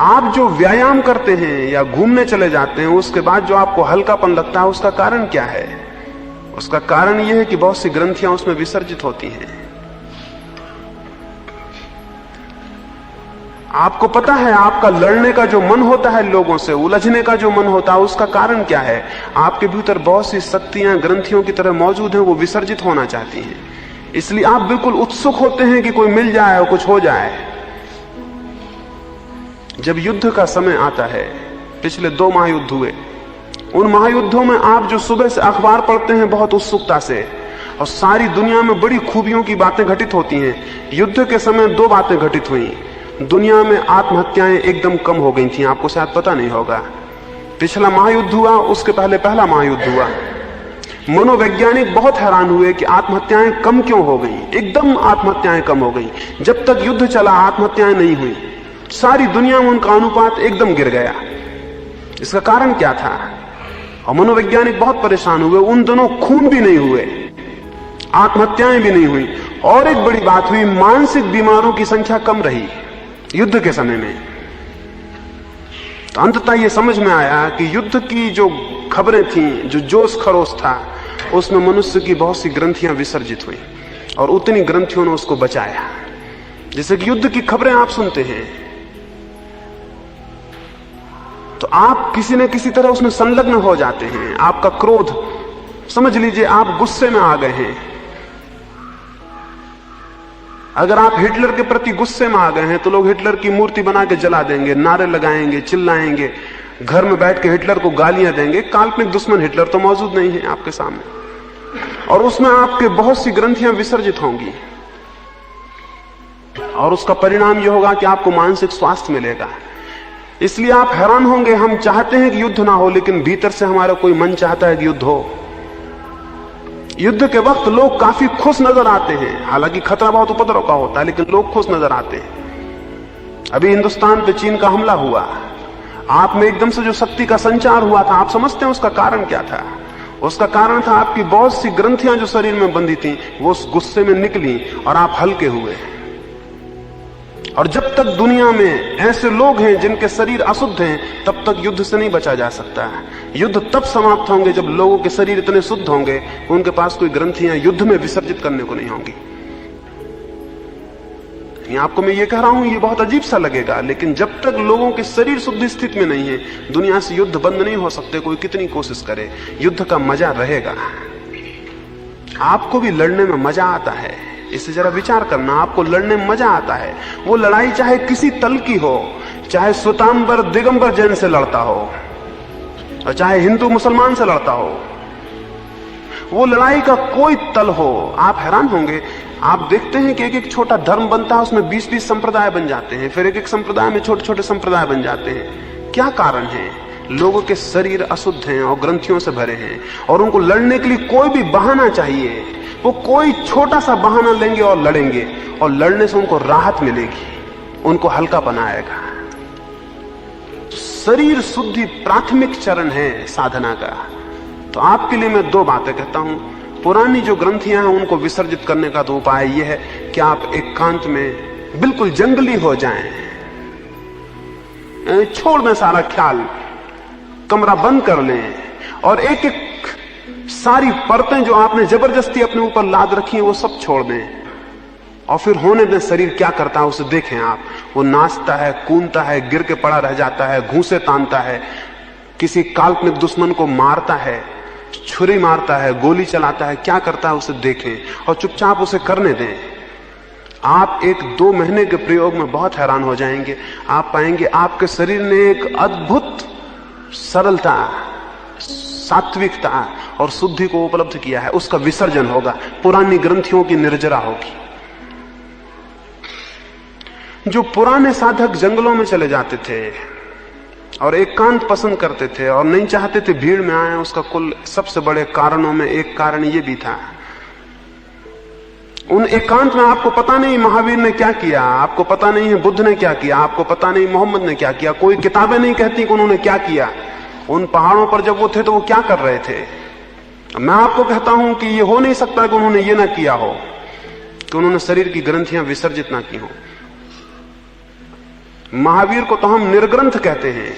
आप जो व्यायाम करते हैं या घूमने चले जाते हैं, उसके बाद जो आपको हल्कापन लगता है, उसका कारण क्या है? उसका कारण यह है कि बहुत सी ग्रंथियां उसमें विसर्जित होती हैं। आपको पता है, आपका लड़ने का जो मन होता है, लोगों से उलझने का जो मन होता है, उसका कारण क्या है? आपके भीतर बहुत सी शक्तियां ग्रंथियों की तरह मौजूद हैं, वो विसर्जित होना चाहती हैं। इसलिए आप बिल्कुल उत्सुक होते हैं कि कोई मिल जाए और कुछ हो जाए। जब युद्ध का समय आता है, पिछले 2 महायुद्ध हुए, उन महायुद्धों में आप जो सुबह से अखबार पढ़ते हैं बहुत उत्सुकता से, और सारी दुनिया में बड़ी खूबियों की बातें घटित होती हैं। युद्ध के समय 2 बातें घटित हुई। दुनिया में आत्महत्याएं एकदम कम हो गई थी, आपको शायद पता नहीं होगा। पिछला महायुद्ध हुआ, उसके पहले पहला महायुद्ध हुआ। मनोवैज्ञानिक बहुत हैरान हुए कि आत्महत्याएं कम क्यों हो गई, एकदम आत्महत्याएं कम हो गई। जब तक युद्ध चला आत्महत्याएं नहीं हुई, सारी दुनिया में उनका अनुपात एकदम गिर गया। इसका कारण क्या था? और मनोवैज्ञानिक बहुत परेशान हुए। उन दोनों खून भी नहीं हुए, आत्महत्याएं भी नहीं हुई। और एक बड़ी बात हुई, मानसिक बीमारों की संख्या कम रही युद्ध के समय में। तो अंततः यह समझ में आया कि युद्ध की जो खबरें थीं, जो जोश खरोश था, उसमें मनुष्य की बहुत सी ग्रंथियां विसर्जित हुई और उतनी ग्रंथियों ने उसको बचाया। जैसे कि युद्ध की खबरें आप सुनते हैं तो आप किसी न किसी तरह उसमें संलग्न हो जाते हैं। आपका क्रोध, समझ लीजिए आप गुस्से में आ गए हैं। अगर आप हिटलर के प्रति गुस्से में आ गए हैं तो लोग हिटलर की मूर्ति बना के जला देंगे, नारे लगाएंगे, चिल्लाएंगे, घर में बैठ के हिटलर को गालियां देंगे। काल्पनिक दुश्मन हिटलर तो मौजूद नहीं है आपके सामने, और उसमें आपके बहुत सी ग्रंथियां विसर्जित होंगी और उसका परिणाम यह होगा कि आपको मानसिक स्वास्थ्य मिलेगा। इसलिए आप हैरान होंगे, हम चाहते हैं कि युद्ध ना हो, लेकिन भीतर से हमारा कोई मन चाहता है कि युद्ध हो। युद्ध के वक्त लोग काफी खुश नजर आते हैं, हालांकि खतरा बहुत उपद्रव का होता है, लेकिन लोग खुश नजर आते हैं। अभी हिंदुस्तान पे चीन का हमला हुआ, आप में एकदम से जो शक्ति का संचार हुआ था, आप समझते हैं उसका कारण क्या था? उसका कारण था आपकी बहुत सी ग्रंथियां जो शरीर में बंधी थी वो उस गुस्से में निकली और आप हल्के हुए। और जब तक दुनिया में ऐसे लोग हैं जिनके शरीर अशुद्ध हैं, तब तक युद्ध से नहीं बचा जा सकता। युद्ध तब समाप्त होंगे जब लोगों के शरीर इतने शुद्ध होंगे उनके पास कोई ग्रंथियां युद्ध में विसर्जित करने को नहीं होंगी। आपको मैं ये कह रहा हूं, ये बहुत अजीब सा लगेगा, लेकिन जब तक लोगों के शरीर शुद्ध स्थिति में नहीं है, दुनिया से युद्ध बंद नहीं हो सकते। कोई कितनी कोशिश करे, युद्ध का मजा रहेगा। आपको भी लड़ने में मजा आता है, इससे जरा विचार करना। आपको लड़ने में मजा आता है। वो लड़ाई चाहे किसी तल की हो, चाहे श्वेतांबर दिगंबर जैन से लड़ता हो और चाहे हिंदू मुसलमान से लड़ता हो, वो लड़ाई का कोई तल हो, आप हैरान होंगे। आप देखते हैं कि एक एक छोटा धर्म बनता है, उसमें 20-20 संप्रदाय बन जाते हैं, फिर एक एक संप्रदाय में छोटे छोटे संप्रदाय बन जाते हैं। क्या कारण है? लोगों के शरीर अशुद्ध हैं और ग्रंथियों से भरे हैं, और उनको लड़ने के लिए कोई भी बहाना चाहिए। वो कोई छोटा सा बहाना लेंगे और लड़ेंगे, और लड़ने से उनको राहत मिलेगी, उनको हल्का बनाएगा। शरीर शुद्धि प्राथमिक चरण है साधना का। तो आपके लिए मैं 2 बातें कहता हूं। पुरानी जो ग्रंथियां हैं उनको विसर्जित करने का तो उपाय यह है कि आप एकांत में बिल्कुल जंगली हो जाएं, छोड़ दें सारा ख्याल, कमरा बंद कर लें और एक एक सारी परतें जो आपने जबरदस्ती अपने ऊपर लाद रखी हैं वो सब छोड़ दें, और फिर होने दें शरीर क्या करता है उसे देखें आप। वो नाचता है, कूदता है, गिर के पड़ा रह जाता है, घूंसे तानता है, किसी काल्पनिक दुश्मन को मारता है, छुरी मारता है, गोली चलाता है, क्या करता है उसे देखें और चुपचाप उसे करने दें। आप 1-2 महीने के प्रयोग में बहुत हैरान हो जाएंगे। आप पाएंगे आपके शरीर ने एक अद्भुत सरलता, सात्विकता और शुद्धि को उपलब्ध किया है। उसका विसर्जन होगा, पुरानी ग्रंथियों की निर्जरा होगी। जो पुराने साधक जंगलों में चले जाते थे और एकांत पसंद करते थे और नहीं चाहते थे भीड़ में आए, उसका कुल सबसे बड़े कारणों में एक कारण यह भी था, उन एकांत में आपको पता नहीं महावीर ने क्या किया, आपको पता नहीं है बुद्ध ने क्या किया, आपको पता नहीं मोहम्मद ने क्या किया, कोई किताबें नहीं कहती कि उन्होंने क्या किया। उन पहाड़ों पर जब वो थे तो वो क्या कर रहे थे? मैं आपको कहता हूं कि ये हो नहीं सकता कि उन्होंने ये ना किया हो, कि उन्होंने शरीर की ग्रंथियां विसर्जित ना की हो। महावीर को तो हम निर्ग्रंथ कहते हैं,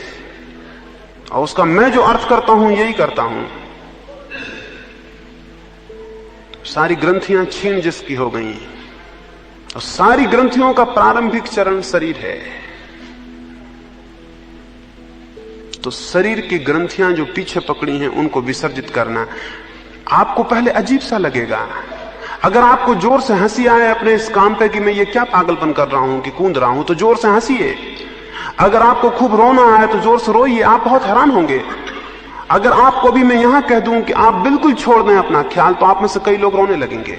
और उसका मैं जो अर्थ करता हूं यही करता हूं। सारी ग्रंथियां छीन जिसकी हो गई, और सारी ग्रंथियों का प्रारंभिक चरण शरीर है। तो शरीर की ग्रंथियां जो पीछे पकड़ी हैं उनको विसर्जित करना आपको पहले अजीब सा लगेगा। अगर आपको जोर से हंसी आए अपने इस काम पे कि मैं ये क्या पागलपन कर रहा हूं कि कूद रहा हूं, तो जोर से हंसिए। अगर आपको खूब रोना आए तो जोर से रोइए, आप बहुत हैरान होंगे। अगर आपको भी मैं यहां कह दूं कि आप बिल्कुल छोड़ दें अपना ख्याल, तो आप में से कई लोग रोने लगेंगे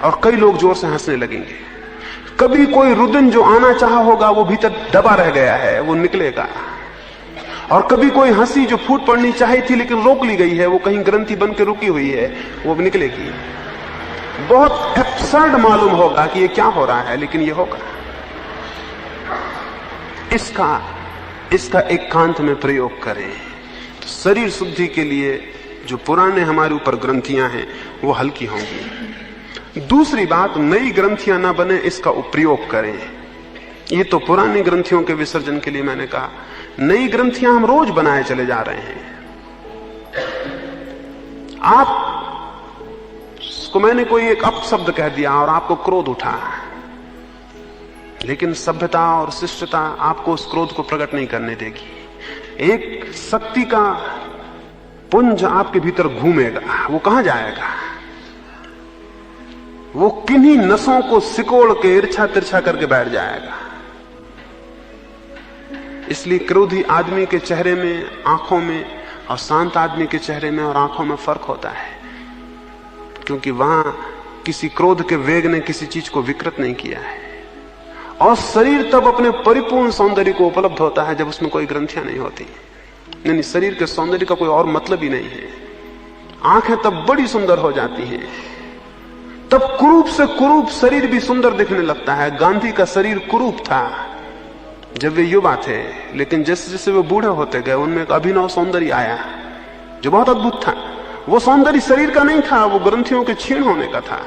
और कई लोग जोर से हंसने लगेंगे। कभी कोई रुदन जो आना चाहा होगा वो भीतर दबा रह गया है, वो निकलेगा। और कभी कोई हंसी जो फूट पड़नी चाहिए थी लेकिन रोक ली गई है, वो कहीं ग्रंथि बन के रुकी हुई है, वो भी निकलेगी। बहुत एब्सर्ड मालूम होगा कि ये क्या हो रहा है, लेकिन ये होगा। इसका एकांत में प्रयोग करें। तो शरीर शुद्धि के लिए जो पुराने हमारे ऊपर ग्रंथियां हैं वो हल्की होंगी। दूसरी बात, नई ग्रंथियां ना बने इसका प्रयोग करें। ये तो पुरानी ग्रंथियों के विसर्जन के लिए मैंने कहा, नई ग्रंथियां हम रोज बनाए चले जा रहे हैं। आपको मैंने कोई एक अपशब्द कह दिया और आपको क्रोध उठा, लेकिन सभ्यता और शिष्टता आपको उस क्रोध को प्रकट नहीं करने देगी। एक शक्ति का पुंज आपके भीतर घूमेगा, वो कहां जाएगा? वो किन्हीं नसों को सिकोड़ के इर्छा तिरछा करके बैठ जाएगा। इसलिए क्रोधी आदमी के चेहरे में, आंखों में, और शांत आदमी के चेहरे में और आंखों में फर्क होता है, क्योंकि वहां किसी क्रोध के वेग ने किसी चीज को विकृत नहीं किया है। और शरीर तब अपने परिपूर्ण सौंदर्य को उपलब्ध होता है जब उसमें कोई ग्रंथियां नहीं होती। नहीं, शरीर के सौंदर्य का कोई और मतलब ही नहीं है। आंखें तब बड़ी सुंदर हो जाती हैं, तब कुरूप से कुरूप शरीर भी सुंदर दिखने लगता है। गांधी का शरीर कुरूप था जब वे युवा थे, लेकिन जैसे जैसे वे बूढ़े होते गए उनमें एक अभिनव सौंदर्य आया जो बहुत अद्भुत था। वो सौंदर्य शरीर का नहीं था, वो ग्रंथियों के क्षीण होने का था।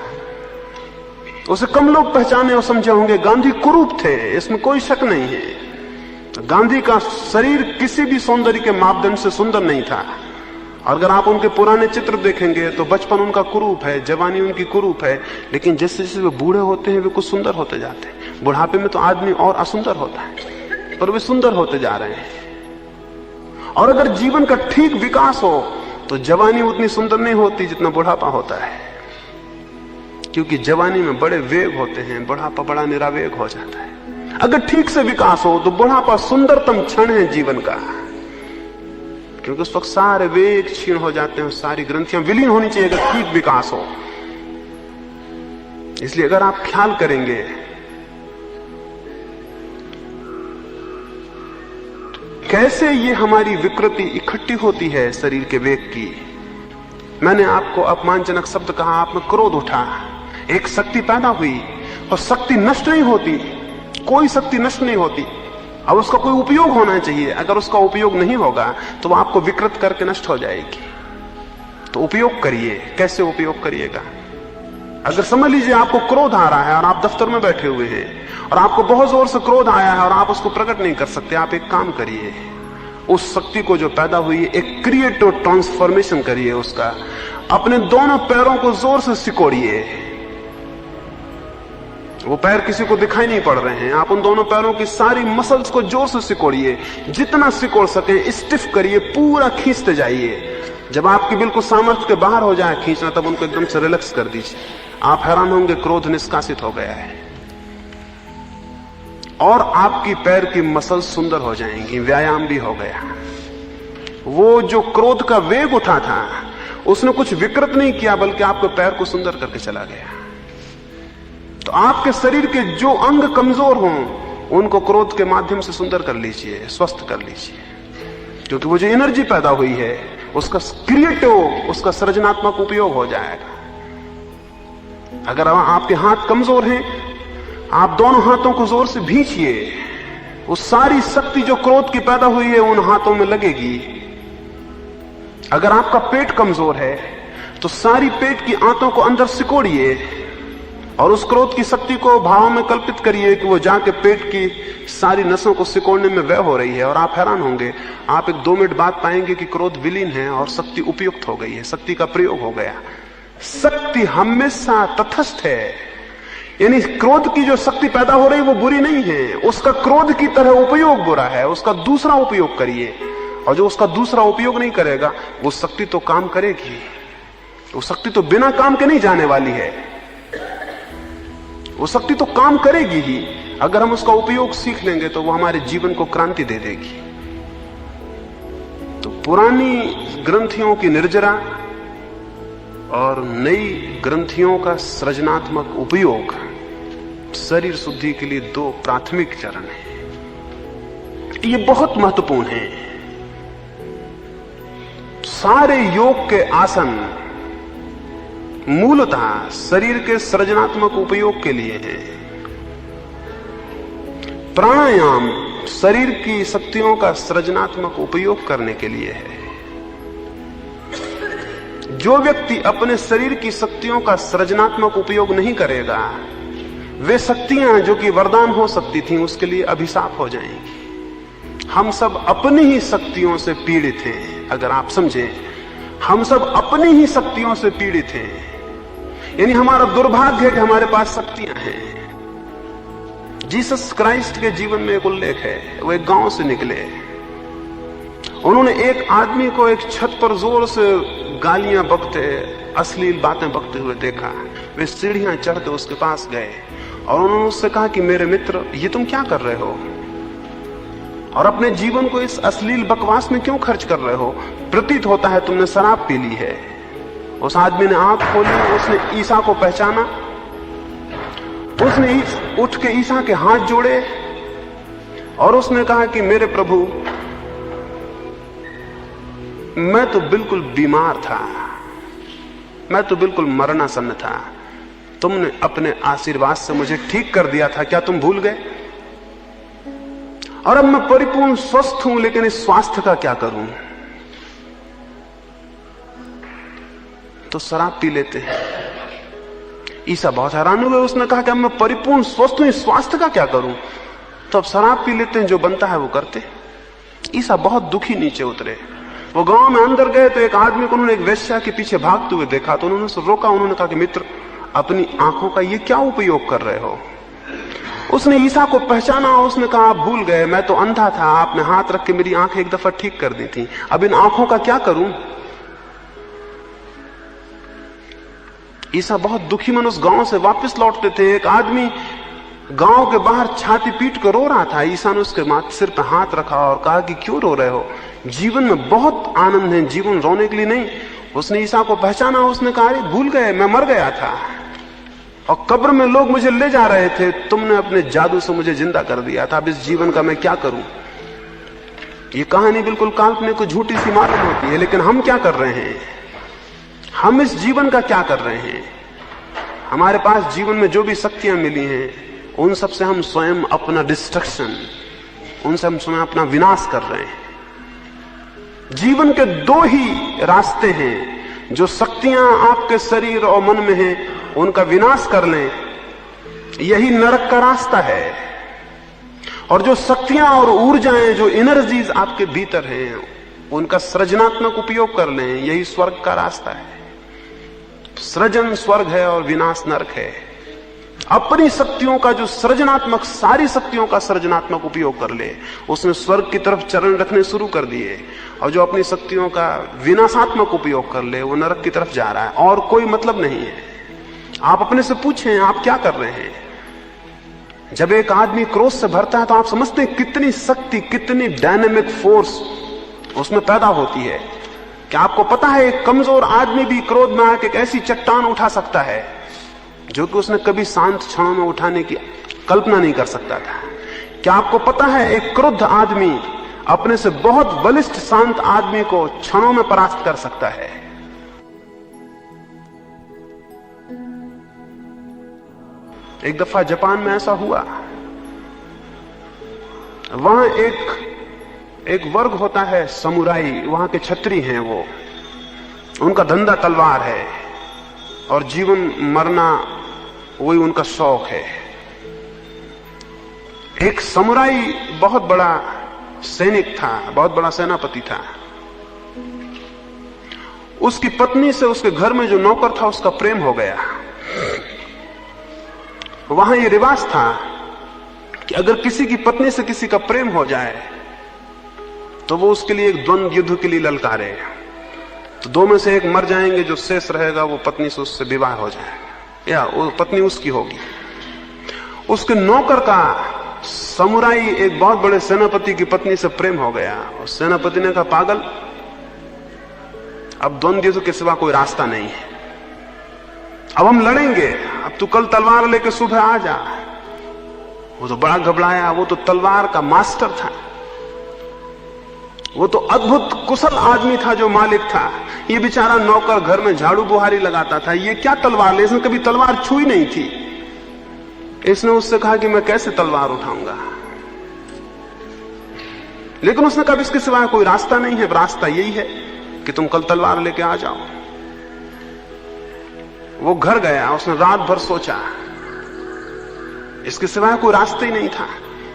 उसे कम लोग पहचाने और समझे होंगे। गांधी कुरूप थे, इसमें कोई शक नहीं है। गांधी का शरीर किसी भी सौंदर्य के मापदंड से सुंदर नहीं था। और अगर आप उनके पुराने चित्र देखेंगे तो बचपन उनका कुरूप है, जवानी उनकी कुरूप है, लेकिन जैसे जैसे वे बूढ़े होते हैं वे कुछ सुंदर होते जाते हैं। बुढ़ापे में तो आदमी और असुंदर होता है, पर वे सुंदर होते जा रहे हैं। और अगर जीवन का ठीक विकास हो तो जवानी उतनी सुंदर नहीं होती जितना बुढ़ापा होता है, क्योंकि जवानी में बड़े वेग होते हैं, बुढ़ापा बड़ा निरावेग हो जाता है। अगर ठीक से विकास हो तो बुढ़ापा सुंदरतम क्षण है जीवन का, क्योंकि उस वक्त सारे वेग क्षीण हो जाते हैं, सारी ग्रंथियां विलीन होनी चाहिए अगर ठीक विकास हो। इसलिए अगर आप ख्याल करेंगे कैसे ये हमारी विकृति इकट्ठी होती है शरीर के वेग की। मैंने आपको अपमानजनक शब्द कहा, आप में क्रोध उठा, एक शक्ति पैदा हुई और शक्ति नष्ट नहीं होती, कोई शक्ति नष्ट नहीं होती। अब उसका कोई उपयोग होना चाहिए, अगर उसका उपयोग नहीं होगा तो वो आपको विकृत करके नष्ट हो जाएगी। तो उपयोग करिए। कैसे उपयोग करिएगा? अगर समझ लीजिए आपको क्रोध आ रहा है और आप दफ्तर में बैठे हुए हैं और आपको बहुत जोर से क्रोध आया है और आप उसको प्रकट नहीं कर सकते, आप एक काम करिए, उस शक्ति को जो पैदा हुई एक क्रिएटिव ट्रांसफॉर्मेशन करिए उसका। अपने दोनों पैरों को जोर से सिकोड़िए। वो पैर किसी को दिखाई नहीं पड़ रहे हैं, आप उन दोनों पैरों की सारी मसल्स को जोर से सिकोड़िए, जितना सिकोड़ सके स्टिफ करिए, पूरा खींचते जाइए। जब आपकी बिल्कुल सामर्थ्य के बाहर हो जाए खींचना, तब उनको एकदम से रिलैक्स कर दीजिए। आप हैरान होंगे, क्रोध निष्कासित हो गया है और आपकी पैर की मसल्स सुंदर हो जाएंगी, व्यायाम भी हो गया। वो जो क्रोध का वेग उठा था उसने कुछ विकृत नहीं किया, बल्कि आपके पैर को सुंदर करके चला गया। तो आपके शरीर के जो अंग कमजोर हों उनको क्रोध के माध्यम से सुंदर कर लीजिए, स्वस्थ कर लीजिए, क्योंकि वो जो एनर्जी पैदा हुई है उसका क्रिएटिव, उसका सृजनात्मक उपयोग हो जाएगा। अगर आपके हाथ कमजोर हैं, आप दोनों हाथों को जोर से भींचिए, वो सारी शक्ति जो क्रोध की पैदा हुई है उन हाथों में लगेगी। अगर आपका पेट कमजोर है तो सारी पेट की आंतों को अंदर सिकोड़िए और उस क्रोध की शक्ति को भाव में कल्पित करिए कि वो जाके पेट की सारी नसों को सिकोड़ने में व्यय हो रही है। और आप हैरान होंगे, आप एक 2 मिनट बाद पाएंगे कि क्रोध विलीन है और शक्ति उपयुक्त हो गई है, शक्ति का प्रयोग हो गया। शक्ति हमेशा तटस्थ है, यानी क्रोध की जो शक्ति पैदा हो रही है वो बुरी नहीं है, उसका क्रोध की तरह उपयोग बुरा है। उसका दूसरा उपयोग करिए, और जो उसका दूसरा उपयोग नहीं करेगा वो शक्ति तो काम करेगी, वो शक्ति तो बिना काम के नहीं जाने वाली है, वो शक्ति तो काम करेगी ही। अगर हम उसका उपयोग सीख लेंगे तो वो हमारे जीवन को क्रांति दे देगी। तो पुरानी ग्रंथियों की निर्जरा और नई ग्रंथियों का सृजनात्मक उपयोग शरीर शुद्धि के लिए 2 प्राथमिक चरण हैं। ये बहुत महत्वपूर्ण है। सारे योग के आसन मूलतः शरीर के सृजनात्मक उपयोग के लिए है। प्राणायाम शरीर की शक्तियों का सृजनात्मक उपयोग करने के लिए है। जो व्यक्ति अपने शरीर की शक्तियों का सृजनात्मक उपयोग नहीं करेगा, वे शक्तियां जो कि वरदान हो सकती थी उसके लिए अभिशाप हो जाएंगी। हम सब अपनी ही शक्तियों से पीड़ित हैं। अगर आप समझें, हम सब अपनी ही शक्तियों से पीड़ित हैं। यानी हमारा दुर्भाग्य है कि हमारे पास शक्तियां हैं। जीसस क्राइस्ट के जीवन में एक उल्लेख है। वो एक गांव से निकले, उन्होंने एक आदमी को एक छत पर जोर से गालियां बकते, अश्लील बातें बकते हुए देखा। वे सीढ़ियां चढ़ते उसके पास गए और उन्होंने उससे कहा कि मेरे मित्र, ये तुम क्या कर रहे हो और अपने जीवन को इस अश्लील बकवास में क्यों खर्च कर रहे हो? प्रतीत होता है तुमने शराब पी ली है। उस आदमी ने आंख खोली, उसने ईसा को पहचाना। उसने उठ के ईसा के हाथ जोड़े और उसने कहा कि मेरे प्रभु, मैं तो बिल्कुल बीमार था, मैं तो बिल्कुल मरणासन्न था। तुमने अपने आशीर्वाद से मुझे ठीक कर दिया था, क्या तुम भूल गए? और अब मैं परिपूर्ण स्वस्थ हूं, लेकिन इस स्वास्थ्य का क्या करूं? तो शराब पी लेते हैं। ईसा बहुत हैरान हुए। उसने कहा कि अब मैं परिपूर्ण स्वस्थ हूं, इस स्वास्थ्य का क्या करूं? तो अब शराब पी लेते हैं, जो बनता है वो करते। ईसा बहुत दुखी नीचे उतरे। वो गांव में अंदर गए तो एक आदमी को उन्होंने एक वेश्या के पीछे भागते हुए देखा, तो उन्होंने उसे रोका। उन्होंने कहा कि मित्र, अपनी आंखों का ये क्या उपयोग कर रहे हो? उसने ईसा को पहचाना और उसने कहा, आप भूल गए, मैं तो अंधा था, आपने हाथ रख के मेरी आंखें एक दफा ठीक कर दी थी, अब इन आंखों का क्या करूं? ईसा बहुत दुखी मन उस गांव से वापस लौटते थे। एक आदमी गांव के बाहर छाती पीट कर रो रहा था। ईसा ने उसके सिर पर हाथ रखा और कहा कि क्यों रो रहे हो? जीवन में बहुत आनंद है, जीवन रोने के लिए नहीं। उसने ईसा को पहचाना। उसने कहा, अरे भूल गए, मैं मर गया था और कब्र में लोग मुझे ले जा रहे थे, तुमने अपने जादू से मुझे जिंदा कर दिया था। अब इस जीवन का मैं क्या करूं? ये कहानी बिल्कुल काल्पनिक को झूठी सी मालूम होती है, लेकिन हम क्या कर रहे हैं? हम इस जीवन का क्या कर रहे हैं? हमारे पास जीवन में जो भी शक्तियां मिली हैं, उन सब से हम स्वयं अपना डिस्ट्रक्शन, उनसे हम स्वयं अपना विनाश कर रहे हैं। जीवन के दो ही रास्ते हैं। जो शक्तियां आपके शरीर और मन में हैं, उनका विनाश कर लें, यही नरक का रास्ता है। और जो शक्तियां और ऊर्जाएं, जो एनर्जीज आपके भीतर हैं, उनका सृजनात्मक उपयोग कर लें, यही स्वर्ग का रास्ता है। सृजन स्वर्ग है और विनाश नरक है। अपनी शक्तियों का जो सृजनात्मक, सारी शक्तियों का सृजनात्मक उपयोग कर ले, उसने स्वर्ग की तरफ चरण रखने शुरू कर दिए। और जो अपनी शक्तियों का विनाशात्मक उपयोग कर ले, वो नरक की तरफ जा रहा है। और कोई मतलब नहीं है। आप अपने से पूछें, आप क्या कर रहे हैं? जब एक आदमी क्रोध से भरता है तो आप समझते हैं कितनी शक्ति, कितनी डायनेमिक फोर्स उसमें पैदा होती है। क्या आपको पता है एक कमजोर आदमी भी क्रोध में आकर एक ऐसी चट्टान उठा सकता है जो कि उसने कभी शांत क्षणों में उठाने की कल्पना नहीं कर सकता था? क्या आपको पता है एक क्रुद्ध आदमी अपने से बहुत बलिष्ठ शांत आदमी को क्षणों में परास्त कर सकता है? एक दफा जापान में ऐसा हुआ। वहां एक वर्ग होता है समुराई, वहां के क्षत्रिय हैं वो, उनका धंधा तलवार है और जीवन मरना वही उनका शौक है। एक समुराई बहुत बड़ा सैनिक था, बहुत बड़ा सेनापति था। उसकी पत्नी से उसके घर में जो नौकर था उसका प्रेम हो गया। वहां यह रिवाज था कि अगर किसी की पत्नी से किसी का प्रेम हो जाए तो वो उसके लिए एक द्वंद्व युद्ध के लिए ललकारे। तो दो में से एक मर जाएंगे, जो शेष रहेगा वो पत्नी से उससे विवाह हो जाएगा या वो पत्नी उसकी होगी। उसके नौकर का समुराई एक बहुत बड़े सेनापति की पत्नी से प्रेम हो गया। और सेनापति ने कहा, पागल, अब द्वंद्व युद्ध के सिवा कोई रास्ता नहीं है, अब हम लड़ेंगे, अब तू कल तलवार लेके सुबह आ जा। वो तो बड़ा घबराया, वो तो तलवार का मास्टर था, वो तो अद्भुत कुशल आदमी था जो मालिक था। ये बेचारा नौकर घर में झाड़ू बुहारी लगाता था, ये क्या तलवार ले, इसने कभी तलवार छुई नहीं थी। इसने उससे कहा कि मैं कैसे तलवार उठाऊंगा, लेकिन उसने कहा इसके सिवाय कोई रास्ता नहीं है, रास्ता यही है कि तुम कल तलवार लेके आ जाओ। वो घर गया, उसने रात भर सोचा, इसके सिवाय कोई रास्ता ही नहीं था।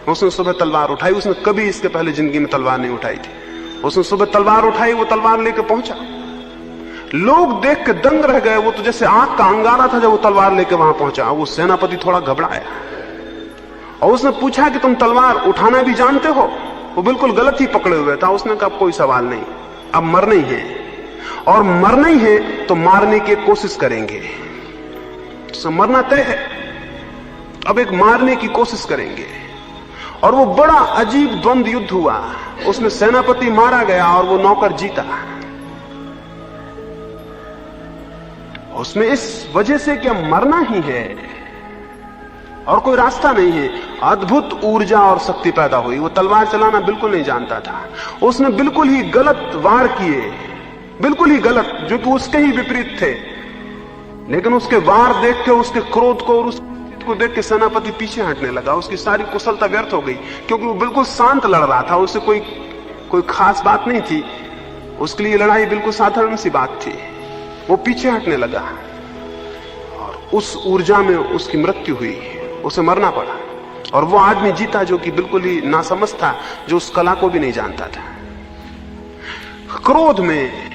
उसने सुबह तलवार उठाई, उसने कभी इसके पहले जिंदगी में तलवार नहीं उठाई थी। उसने सुबह तलवार उठाई, वो तलवार लेकर पहुंचा। लोग देख के दंग रह गए, वो तो जैसे आग का अंगारा था जब वो तलवार लेकर वहां पहुंचा। वो सेनापति थोड़ा घबराया और उसने पूछा कि तुम तलवार उठाना भी जानते हो? वो बिल्कुल गलत ही पकड़े हुए था। उसने कहा कोई सवाल नहीं, अब मरना ही है, और मरना ही है तो मारने की कोशिश करेंगे। तो मरना तय है, अब एक मारने की कोशिश करेंगे। और वो बड़ा अजीब द्वंद्व युद्ध हुआ। उसमें सेनापति मारा गया और वो नौकर जीता। उसमें इस वजह से कि मरना ही है और कोई रास्ता नहीं है, अद्भुत ऊर्जा और शक्ति पैदा हुई। वो तलवार चलाना बिल्कुल नहीं जानता था। उसने बिल्कुल ही गलत वार किए, बिल्कुल ही गलत, जो कि उसके ही विपरीत थे। लेकिन उसके वार देख के, उसके क्रोध को और उसको देख के सेनापति पीछे हटने लगा। उसकी सारी कुशलता व्यर्थ हो गई, क्योंकि वो बिल्कुल शांत लड़ रहा था। उससे कोई खास बात नहीं थी। उसके लिए लड़ाई बिल्कुल साधारण सी बात थी। वो पीछे हटने लगा और उस ऊर्जा में उसकी मृत्यु हुई। उसे मरना पड़ा और वो आदमी जीता जो कि बिल्कुल ही नासमझ था, जो उस कला को भी नहीं जानता था। क्रोध में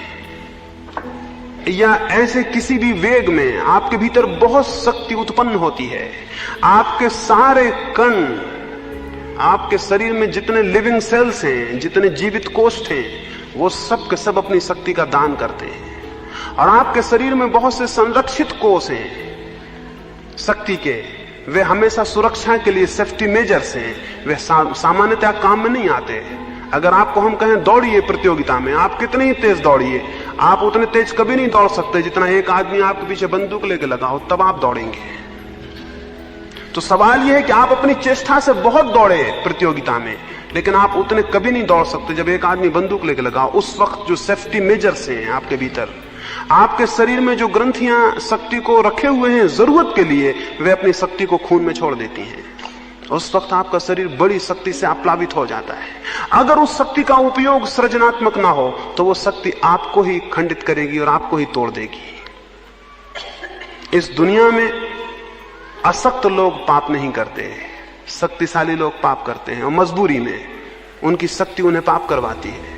या ऐसे किसी भी वेग में आपके भीतर बहुत शक्ति उत्पन्न होती है। आपके सारे कण, आपके शरीर में जितने लिविंग सेल्स हैं, जितने जीवित कोष्ठ हैं, वो सब के सब अपनी शक्ति का दान करते हैं। और आपके शरीर में बहुत से संरक्षित कोष हैं शक्ति के, वे हमेशा सुरक्षा के लिए सेफ्टी मेजर्स हैं। वे सामान्यतः काम में नहीं आते। अगर आपको हम कहें दौड़िए प्रतियोगिता में, आप कितने ही तेज दौड़िए, आप उतने तेज कभी नहीं दौड़ सकते जितना एक आदमी आपके पीछे बंदूक लेके लगा हो, तब आप दौड़ेंगे। तो सवाल यह है कि आप अपनी चेष्टा से बहुत दौड़े प्रतियोगिता में, लेकिन आप उतने कभी नहीं दौड़ सकते जब एक आदमी बंदूक लेके लगा। उस वक्त जो सेफ्टी मेजर्स हैं आपके भीतर, आपके शरीर में जो ग्रंथियां शक्ति को रखे हुए हैं जरूरत के लिए, वे अपनी शक्ति को खून में छोड़ देती हैं। उस वक्त आपका शरीर बड़ी शक्ति से आप्लावित हो जाता है। अगर उस शक्ति का उपयोग सृजनात्मक ना हो तो वो शक्ति आपको ही खंडित करेगी और आपको ही तोड़ देगी। इस दुनिया में अशक्त लोग पाप नहीं करते, शक्तिशाली लोग पाप करते हैं और मजबूरी में उनकी शक्ति उन्हें पाप करवाती है।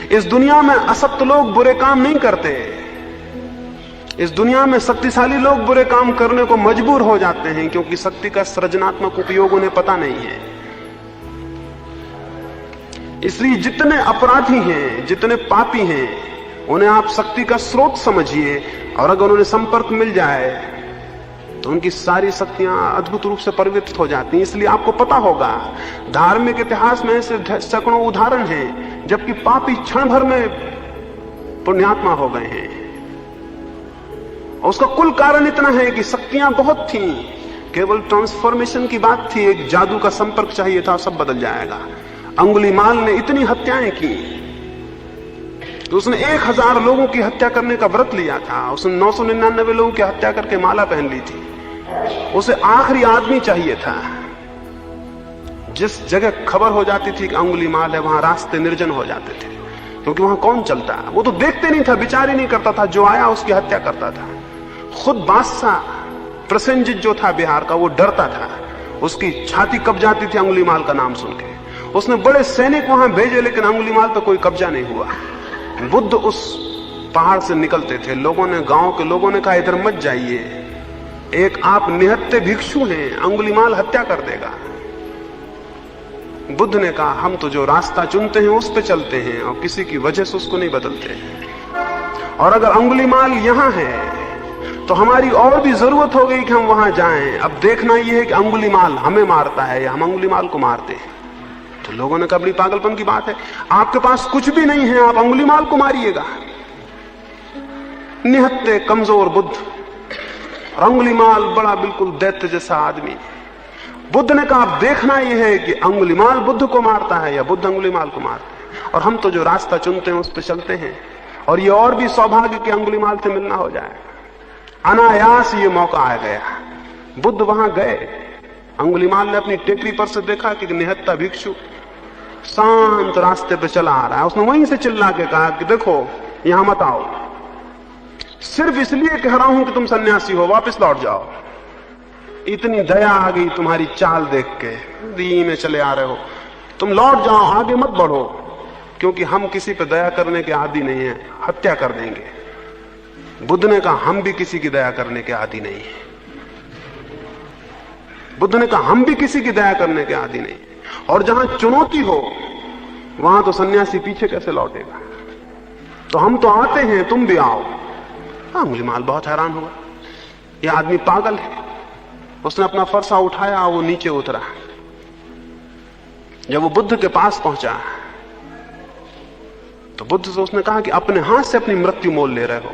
इस दुनिया में अशक्त लोग बुरे काम नहीं करते। इस दुनिया में शक्तिशाली लोग बुरे काम करने को मजबूर हो जाते हैं, क्योंकि शक्ति का सृजनात्मक उपयोग उन्हें पता नहीं है। इसलिए जितने अपराधी हैं, जितने पापी हैं, उन्हें आप शक्ति का स्रोत समझिए, और अगर उन्हें संपर्क मिल जाए तो उनकी सारी शक्तियां अद्भुत रूप से परिवर्तित हो जाती हैं। इसलिए आपको पता होगा, धार्मिक इतिहास में ऐसे सैकड़ों उदाहरण हैं जबकि पापी क्षण भर में पुण्यात्मा हो गए हैं। और उसका कुल कारण इतना है कि शक्तियां बहुत थीं, केवल ट्रांसफॉर्मेशन की बात थी, एक जादू का संपर्क चाहिए था, सब बदल जाएगा। अंगुलीमाल ने इतनी हत्याएं की तो उसने 1000 लोगों की हत्या करने का व्रत लिया था। उसने 999 लोगों की हत्या करके माला पहन ली थी। उसे आखिरी आदमी चाहिए था। जिस जगह खबर हो जाती थी कि अंगुलीमाल है, वहां रास्ते निर्जन हो जाते थे, क्योंकि वहां कौन चलता, वो तो देखते नहीं था, विचार ही नहीं करता था, जो आया उसकी हत्या करता था। खुद बादशाह प्रसेनजित जो था बिहार का, वो डरता था, उसकी छाती कब जाती थी अंगुलीमाल का नाम सुन के। उसने बड़े सैनिक वहां भेजे, लेकिन अंगुलीमाल पर कोई कब्जा नहीं हुआ। बुद्ध उस पहाड़ से निकलते थे, लोगों ने, गांव के लोगों ने कहा इधर मत जाइए, एक आप निहत्थे भिक्षु हैं, अंगुलीमाल हत्या कर देगा। बुद्ध ने कहा हम तो जो रास्ता चुनते हैं उस पे चलते हैं और किसी की वजह से उसको नहीं बदलते। और अगर अंगुलीमाल यहां है तो हमारी और भी जरूरत हो गई कि हम वहां जाएं। अब देखना यह है कि अंगुलीमाल हमें मारता है या हम अंगुलीमाल को मारते हैं। तो लोगों ने कहा बड़ी पागलपन की बात है, आपके पास कुछ भी नहीं है, आप अंगुलीमाल को मारिएगा। निहत्थे कमजोर बुद्ध, अंगुलीमाल बड़ा बिल्कुल दैत्य जैसा आदमी। बुद्ध ने कहा अब देखना यह है कि अंगुलीमाल बुद्ध को मारता है या बुद्ध अंगुलीमाल को मारता है, और हम तो जो रास्ता चुनते हैं उस पर चलते हैं। और ये और भी सौभाग्य कि अंगुलीमाल से मिलना हो जाए। अनायास ये मौका आ गया। बुद्ध वहां गए, अंगुलीमाल ने अपनी टेकरी पर से देखा कि निहत्था भिक्षु शांत रास्ते पे चला आ रहा है। उसने वहीं से चिल्ला के कहा कि देखो यहां मत आओ। सिर्फ इसलिए कह रहा हूं कि तुम सन्यासी हो, वापस लौट जाओ। इतनी दया आ गई तुम्हारी चाल देख के, दी में चले आ रहे हो, तुम लौट जाओ, आगे मत बढ़ो, क्योंकि हम किसी पे दया करने के आदी नहीं है, हत्या कर देंगे। बुद्ध ने कहा हम भी किसी की दया करने के आदी नहीं है। बुद्ध ने कहा हम भी किसी की दया करने के आदी नहीं है। और जहां चुनौती हो वहां तो सन्यासी पीछे कैसे लौटेगा। तो हम तो आते हैं, तुम भी आओ। अंगुलीमाल बहुत हैरान हुआ, यह आदमी पागल है। उसने अपना फरसा उठाया, वो नीचे उतरा। जब वो बुद्ध के पास पहुंचा तो बुद्ध से उसने कहा कि अपने हाथ से अपनी मृत्यु मोल ले रहे हो।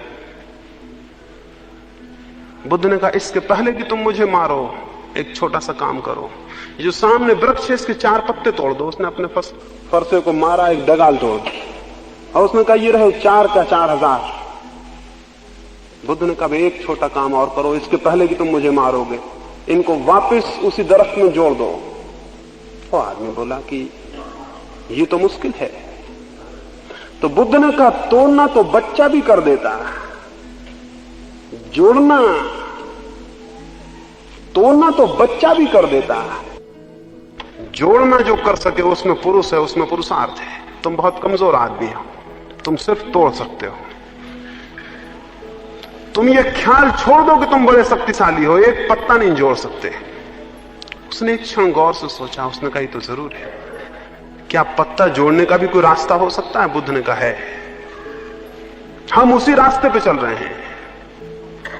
बुद्ध ने कहा इसके पहले कि तुम मुझे मारो एक छोटा सा काम करो, जो सामने वृक्ष है इसके 4 पत्ते तोड़ दो। उसने अपने फरसे को मारा, एक डगाल तोड़ दी और उसने कहा ये रहे 4 का 4000। बुद्ध ने कहा एक छोटा काम और करो, इसके पहले कि तुम मुझे मारोगे, इनको वापस उसी दरख्त में जोड़ दो। वो आदमी बोला कि ये तो मुश्किल है। तो बुद्ध ने कहा तोड़ना तो बच्चा भी कर देता, जोड़ना तोड़ना तो बच्चा भी कर देता, जोड़ना जो कर सके उसमें पुरुष है, उसमें पुरुषार्थ है। तुम बहुत कमजोर आदमी हो, तुम सिर्फ तोड़ सकते हो। तुम ये ख्याल छोड़ दो कि तुम बड़े शक्तिशाली हो, एक पत्ता नहीं जोड़ सकते। उसने एक क्षण गौर से सोचा, उसने कहा तो जरूर है, क्या पत्ता जोड़ने का भी कोई रास्ता हो सकता है? बुद्ध ने कहा है, हम उसी रास्ते पे चल रहे हैं।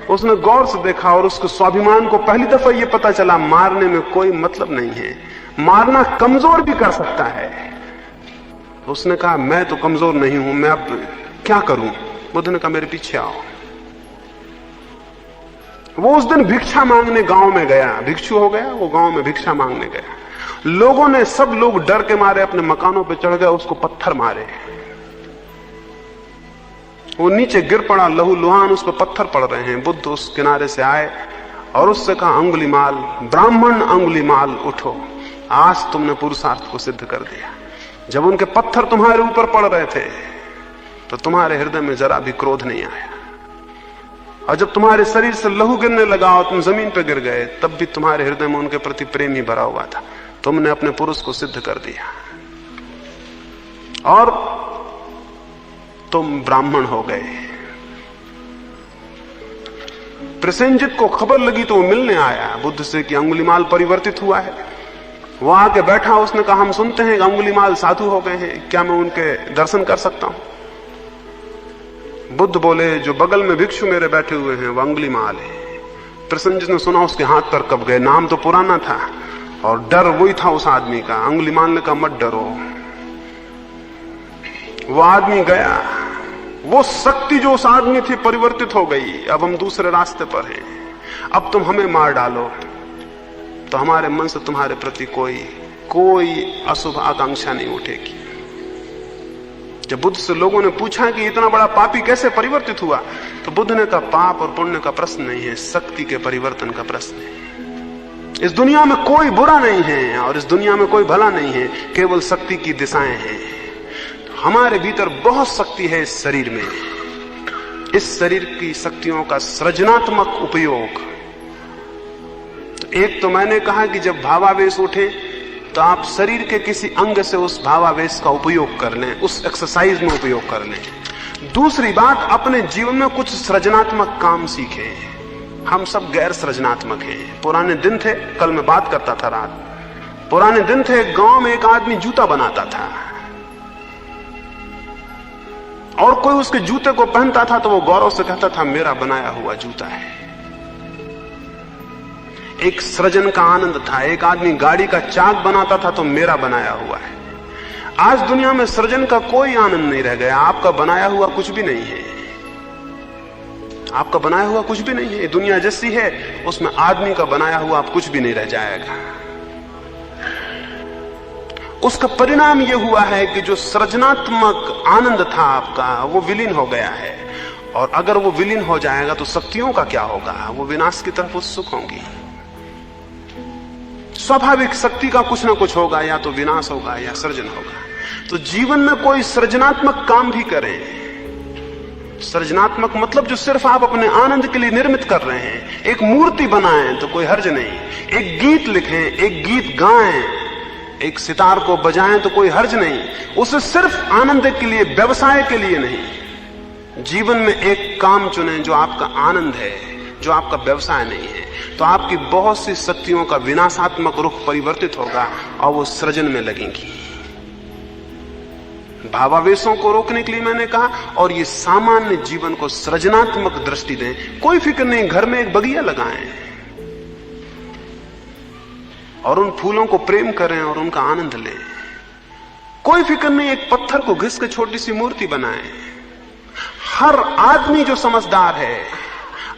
उसने गौर से देखा और उसके स्वाभिमान को पहली दफा यह पता चला मारने में कोई मतलब नहीं है, मारना कमजोर भी कर सकता है। उसने कहा मैं तो कमजोर नहीं हूं, मैं अब क्या करूं? बुद्ध ने कहा मेरे पीछे आओ। वो उस दिन भिक्षा मांगने गांव में गया, भिक्षु हो गया, वो गांव में भिक्षा मांगने गया। लोगों ने, सब लोग डर के मारे अपने मकानों पे चढ़ गए, उसको पत्थर मारे। वो नीचे गिर पड़ा, लहू लुहान, उस पर पत्थर पड़ रहे हैं। बुद्ध उस किनारे से आए और उससे कहा अंगुलीमाल, ब्राह्मण अंगुलीमाल उठो, आज तुमने पुरुषार्थ को सिद्ध कर दिया। जब उनके पत्थर तुम्हारे ऊपर पड़ रहे थे तो तुम्हारे हृदय में जरा भी क्रोध नहीं आया, और जब तुम्हारे शरीर से लहू गिरने लगा और तुम जमीन पर गिर गए तब भी तुम्हारे हृदय में उनके प्रति प्रेम ही भरा हुआ था। तुमने अपने पुरुष को सिद्ध कर दिया और तुम ब्राह्मण हो गए। प्रसेनजित को खबर लगी तो वो मिलने आया बुद्ध से कि अंगुलीमाल परिवर्तित हुआ है। वो आके बैठा, उसने कहा हम सुनते हैं कि अंगुलीमाल साधु हो गए हैं, क्या मैं उनके दर्शन कर सकता हूं? बुद्ध बोले जो बगल में भिक्षु मेरे बैठे हुए हैं वो अंगुलीमाल है। प्रसेनजित ने सुना, उसके हाथ पर कब गए, नाम तो पुराना था और डर वही था उस आदमी का। अंगुलीमाल ने कहा मत डरो। वो आदमी गया, वो शक्ति जो उस आदमी थी परिवर्तित हो गई। अब हम दूसरे रास्ते पर हैं, अब तुम हमें मार डालो तो हमारे मन से तुम्हारे प्रति कोई अशुभ आकांक्षा नहीं उठेगी। जब बुद्ध से लोगों ने पूछा कि इतना बड़ा पापी कैसे परिवर्तित हुआ, तो बुद्ध ने कहा पाप और पुण्य का प्रश्न नहीं है, शक्ति के परिवर्तन का प्रश्न है। इस दुनिया में कोई बुरा नहीं है और इस दुनिया में कोई भला नहीं है, केवल शक्ति की दिशाएं हैं। हमारे भीतर बहुत शक्ति है इस शरीर में। इस शरीर की शक्तियों का सृजनात्मक उपयोग, एक तो मैंने कहा कि जब भावावेश उठे तो आप शरीर के किसी अंग से उस भावावेश का उपयोग कर लें, उस एक्सरसाइज में उपयोग कर लें। दूसरी बात, अपने जीवन में कुछ सृजनात्मक काम सीखें। हम सब गैर सृजनात्मक हैं। पुराने दिन थे, कल मैं बात करता था रात, पुराने दिन थे, गांव में एक आदमी जूता बनाता था और कोई उसके जूते को पहनता था तो वो गौरव से कहता था मेरा बनाया हुआ जूता है। एक सृजन का आनंद था। एक आदमी गाड़ी का चाक बनाता था तो मेरा बनाया हुआ है। आज दुनिया में सृजन का कोई आनंद नहीं रह गया। आपका बनाया हुआ कुछ भी नहीं है, आपका बनाया हुआ कुछ भी नहीं है। दुनिया जैसी है उसमें आदमी का बनाया हुआ आप कुछ भी नहीं रह जाएगा। उसका परिणाम यह हुआ है कि जो सृजनात्मक आनंद था आपका वो विलीन हो गया है, और अगर वो विलीन हो जाएगा तो शक्तियों का क्या होगा? वो विनाश की तरफ उत्सुक होंगी। स्वाभाविक शक्ति का कुछ ना कुछ होगा, या तो विनाश होगा या सृजन होगा। तो जीवन में कोई सृजनात्मक काम भी करें, सृजनात्मक मतलब जो सिर्फ आप अपने आनंद के लिए निर्मित कर रहे हैं। एक मूर्ति बनाएं तो कोई हर्ज नहीं, एक गीत लिखें, एक गीत गाएं, एक सितार को बजाएं तो कोई हर्ज नहीं, उसे सिर्फ आनंद के लिए, व्यवसाय के लिए नहीं। जीवन में एक काम चुनें जो आपका आनंद है, जो आपका व्यवसाय नहीं है, तो आपकी बहुत सी शक्तियों का विनाशात्मक रुख परिवर्तित होगा और वो सृजन में लगेंगी। भावावेशों को रोकने के लिए मैंने कहा, और ये सामान्य जीवन को सृजनात्मक दृष्टि दें। कोई फिक्र नहीं, घर में एक बगिया लगाएं और उन फूलों को प्रेम करें और उनका आनंद लें। कोई फिक्र नहीं, एक पत्थर को घिस के छोटी सी मूर्ति बनाएं। हर आदमी जो समझदार है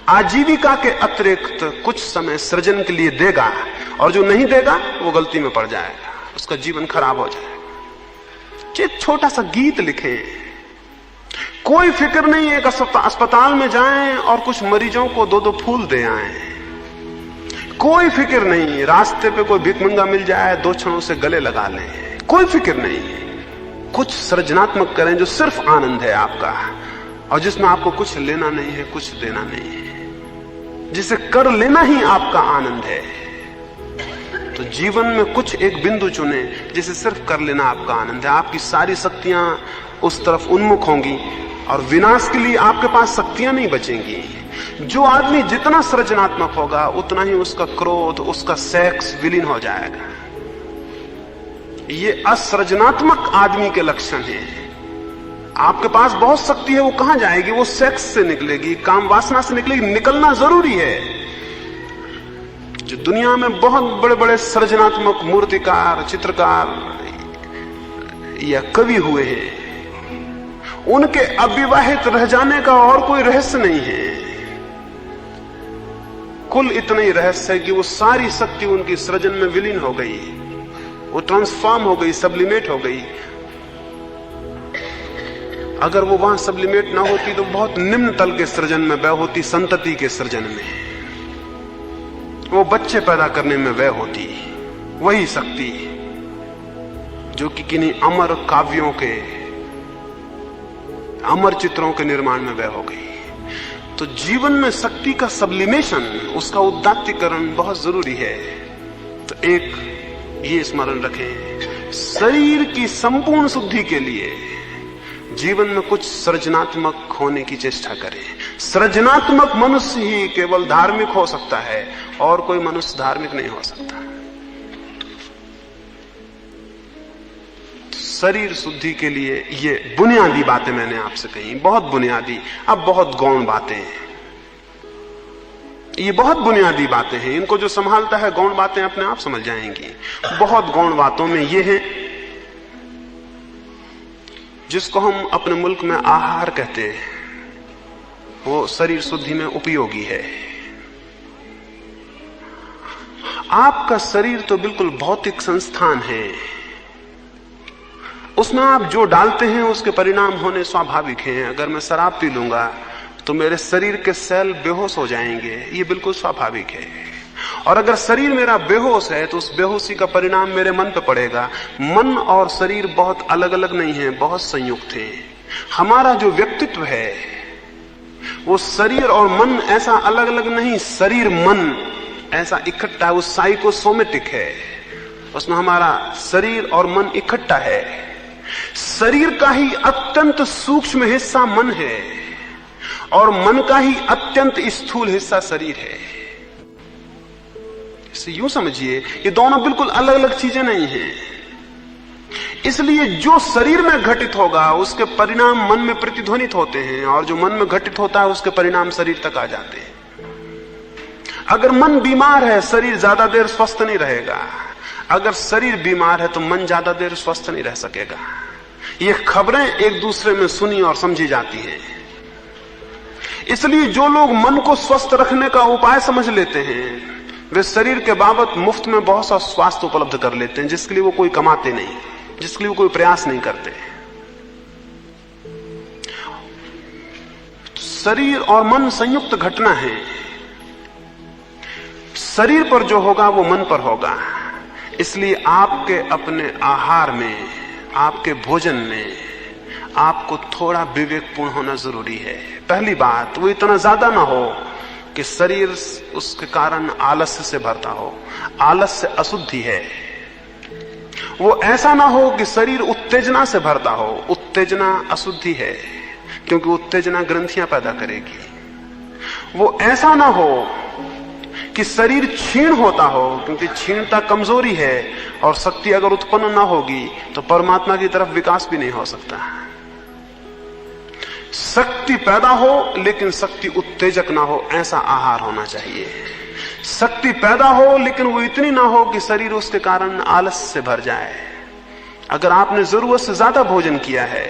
आजीविका के अतिरिक्त कुछ समय सृजन के लिए देगा, और जो नहीं देगा वो गलती में पड़ जाएगा, उसका जीवन खराब हो जाएगा। एक छोटा सा गीत लिखें। कोई फिक्र नहीं, एक अस्पताल में जाएं और कुछ मरीजों को 2-2 फूल दे आएं। कोई फिक्र नहीं, रास्ते पे कोई भिखमंगा मिल जाए 2 क्षणों से गले लगा लें। कोई फिक्र नहीं, कुछ सृजनात्मक करें जो सिर्फ आनंद है आपका, और जिसमें आपको कुछ लेना नहीं है, कुछ देना नहीं है, जिसे कर लेना ही आपका आनंद है। तो जीवन में कुछ एक बिंदु चुने जिसे सिर्फ कर लेना आपका आनंद है। आपकी सारी शक्तियां उस तरफ उन्मुख होंगी और विनाश के लिए आपके पास शक्तियां नहीं बचेंगी। जो आदमी जितना सृजनात्मक होगा उतना ही उसका क्रोध, उसका सेक्स विलीन हो जाएगा। ये असृजनात्मक आदमी के लक्षण हैं। आपके पास बहुत शक्ति है, वो कहां जाएगी? वो सेक्स से निकलेगी, काम वासना से निकलेगी। निकलना जरूरी है। जो दुनिया में बहुत बड़े बड़े सृजनात्मक मूर्तिकार, चित्रकार या कवि हुए हैं, उनके अविवाहित रह जाने का और कोई रहस्य नहीं है। कुल इतना ही रहस्य है कि वो सारी शक्ति उनकी सृजन में विलीन हो गई, वो ट्रांसफॉर्म हो गई, सब्लिमेट हो गई। अगर वो वहां सब्लिमेट ना होती तो बहुत निम्न तल के सृजन में व्यय होती, संतति के सृजन में, वो बच्चे पैदा करने में व्यय होती। वही शक्ति जो कि किन्हीं अमर काव्यों के, अमर चित्रों के निर्माण में व्यय हो गई। तो जीवन में शक्ति का सब्लिमेशन, उसका उदात्तीकरण बहुत जरूरी है। तो एक ये स्मरण रखें, शरीर की संपूर्ण शुद्धि के लिए जीवन में कुछ सृजनात्मक होने की चेष्टा करें। सृजनात्मक मनुष्य ही केवल धार्मिक हो सकता है, और कोई मनुष्य धार्मिक नहीं हो सकता। शरीर शुद्धि के लिए ये बुनियादी बातें मैंने आपसे कही, बहुत बुनियादी। अब बहुत गौण बातें हैं, ये बहुत बुनियादी बातें हैं। इनको जो संभालता है, गौण बातें अपने आप समझ जाएंगी। बहुत गौण बातों में ये है जिसको हम अपने मुल्क में आहार कहते हैं, वो शरीर शुद्धि में उपयोगी है। आपका शरीर तो बिल्कुल भौतिक संस्थान है, उसमें आप जो डालते हैं उसके परिणाम होने स्वाभाविक हैं। अगर मैं शराब पी लूंगा तो मेरे शरीर के सेल बेहोश हो जाएंगे, ये बिल्कुल स्वाभाविक है। और अगर शरीर मेरा बेहोश है तो उस बेहोशी का परिणाम मेरे मन पे पड़ेगा। मन और शरीर बहुत अलग अलग नहीं है, बहुत संयुक्त है। हमारा जो व्यक्तित्व है वो शरीर और मन ऐसा अलग अलग नहीं, शरीर मन ऐसा इकट्ठा है, वो साइकोसोमेटिक है। उसमें हमारा शरीर और मन इकट्ठा है। शरीर का ही अत्यंत सूक्ष्म हिस्सा मन है और मन का ही अत्यंत स्थूल हिस्सा शरीर है। इसे यूं समझिए, ये दोनों बिल्कुल अलग अलग चीजें नहीं हैं। इसलिए जो शरीर में घटित होगा उसके परिणाम मन में प्रतिध्वनित होते हैं, और जो मन में घटित होता है उसके परिणाम शरीर तक आ जाते हैं। अगर मन बीमार है, शरीर ज्यादा देर स्वस्थ नहीं रहेगा। अगर शरीर बीमार है तो मन ज्यादा देर स्वस्थ नहीं रह सकेगा। ये खबरें एक दूसरे में सुनी और समझी जाती हैं। इसलिए जो लोग मन को स्वस्थ रखने का उपाय समझ लेते हैं, वे शरीर के बाबत मुफ्त में बहुत सा स्वास्थ्य उपलब्ध कर लेते हैं, जिसके लिए वो कोई कमाते नहीं, जिसके लिए वो कोई प्रयास नहीं करते। शरीर और मन संयुक्त घटना है। शरीर पर जो होगा वो मन पर होगा। इसलिए आपके अपने आहार में, आपके भोजन में, आपको थोड़ा विवेकपूर्ण होना जरूरी है। पहली बात, वो इतना ज्यादा ना हो कि शरीर उसके कारण आलस्य से भरता हो। आलस्य अशुद्धि है। वो ऐसा ना हो कि शरीर उत्तेजना से भरता हो। उत्तेजना अशुद्धि है, क्योंकि उत्तेजना ग्रंथियां पैदा करेगी। वो ऐसा ना हो कि शरीर क्षीण होता हो, क्योंकि क्षीणता कमजोरी है, और शक्ति अगर उत्पन्न ना होगी तो परमात्मा की तरफ विकास भी नहीं हो सकता। शक्ति पैदा हो, लेकिन शक्ति उत्तेजक ना हो, ऐसा आहार होना चाहिए। शक्ति पैदा हो, लेकिन वो इतनी ना हो कि शरीर उसके कारण आलस से भर जाए। अगर आपने जरूरत से ज्यादा भोजन किया है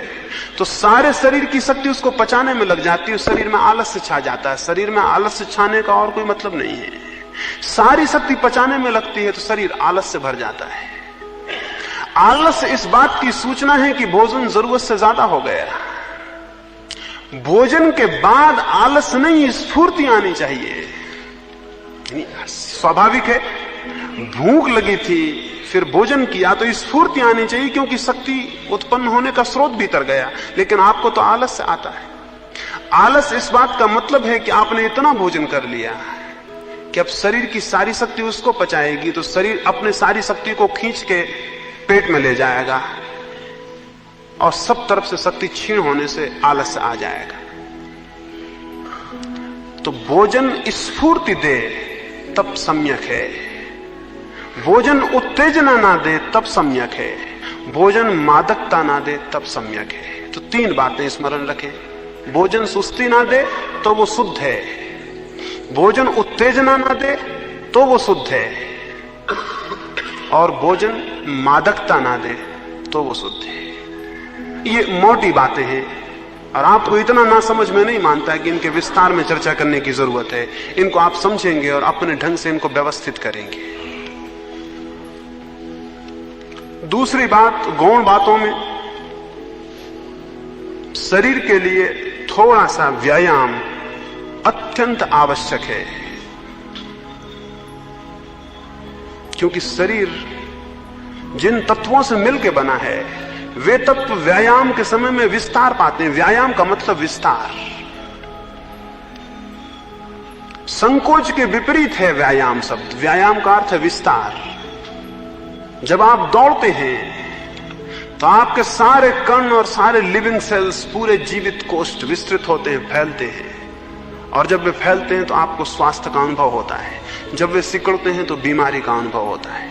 तो सारे शरीर की शक्ति उसको पचाने में लग जाती है, शरीर में आलस्य छा जाता है। शरीर में आलस्य छाने का और कोई मतलब नहीं है। सारी शक्ति पचाने में लगती है तो शरीर आलस से भर जाता है। आलस इस बात की सूचना है कि भोजन जरूरत से ज्यादा हो गया। भोजन के बाद आलस नहीं, स्फूर्ति आनी चाहिए। स्वाभाविक है, भूख लगी थी, फिर भोजन किया तो स्फूर्ति आनी चाहिए, क्योंकि शक्ति उत्पन्न होने का स्रोत भीतर गया। लेकिन आपको तो आलस से आता है। आलस इस बात का मतलब है कि आपने इतना भोजन कर लिया कि अब शरीर की सारी शक्ति उसको पचाएगी, तो शरीर अपने सारी शक्ति को खींच के पेट में ले जाएगा और सब तरफ से शक्ति क्षीण होने से आलस आ जाएगा। तो भोजन स्फूर्ति दे तब सम्यक है। भोजन उत्तेजना ना दे तब सम्यक है। भोजन मादकता ना दे तब सम्यक है। तो तीन बातें स्मरण रखें। भोजन सुस्ती ना दे तो वो शुद्ध है। भोजन उत्तेजना ना दे तो वो शुद्ध है। और भोजन मादकता ना दे तो वो शुद्ध है। ये मोटी बातें हैं और आपको इतना ना समझ में नहीं मानता है कि इनके विस्तार में चर्चा करने की जरूरत है। इनको आप समझेंगे और अपने ढंग से इनको व्यवस्थित करेंगे। दूसरी बात, गौण बातों में शरीर के लिए थोड़ा सा व्यायाम अत्यंत आवश्यक है, क्योंकि शरीर जिन तत्वों से मिलकर बना है वे तत्व व्यायाम के समय में विस्तार पाते हैं। व्यायाम का मतलब विस्तार। संकोच के विपरीत है व्यायाम शब्द। व्यायाम का अर्थ है विस्तार। जब आप दौड़ते हैं तो आपके सारे कण और सारे लिविंग सेल्स, पूरे जीवित कोष्ठ विस्तृत होते हैं, फैलते हैं। और जब वे फैलते हैं तो आपको स्वास्थ्य का अनुभव होता है। जब वे सिकुड़ते हैं तो बीमारी का अनुभव होता है।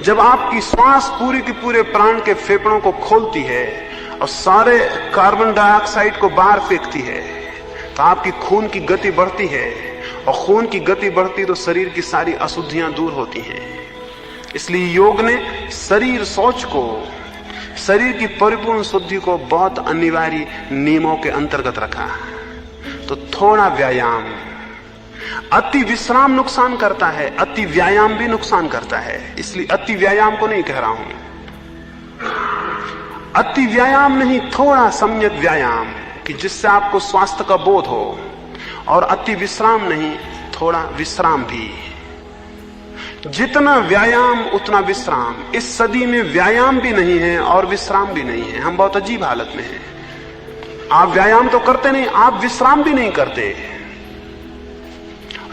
जब आपकी श्वास पूरी की पूरे प्राण के फेफड़ों को खोलती है और सारे कार्बन डाइऑक्साइड को बाहर फेंकती है तो आपकी खून की गति बढ़ती है, और खून की गति बढ़ती तो शरीर की सारी अशुद्धियां दूर होती हैं। इसलिए योग ने शरीर सोच को, शरीर की परिपूर्ण शुद्धि को बहुत अनिवार्य नियमों के अंतर्गत रखा। तो थोड़ा व्यायाम। अति विश्राम नुकसान करता है, अति व्यायाम भी नुकसान करता है। इसलिए अति व्यायाम को नहीं कह रहा हूं। अति व्यायाम नहीं, थोड़ा सम्यक व्यायाम कि जिससे आपको स्वास्थ्य का बोध हो। और अति विश्राम नहीं, थोड़ा विश्राम भी। जितना व्यायाम उतना विश्राम। इस सदी में व्यायाम भी नहीं है और विश्राम भी नहीं है। हम बहुत अजीब हालत में हैं। आप व्यायाम तो करते नहीं, आप विश्राम भी नहीं करते।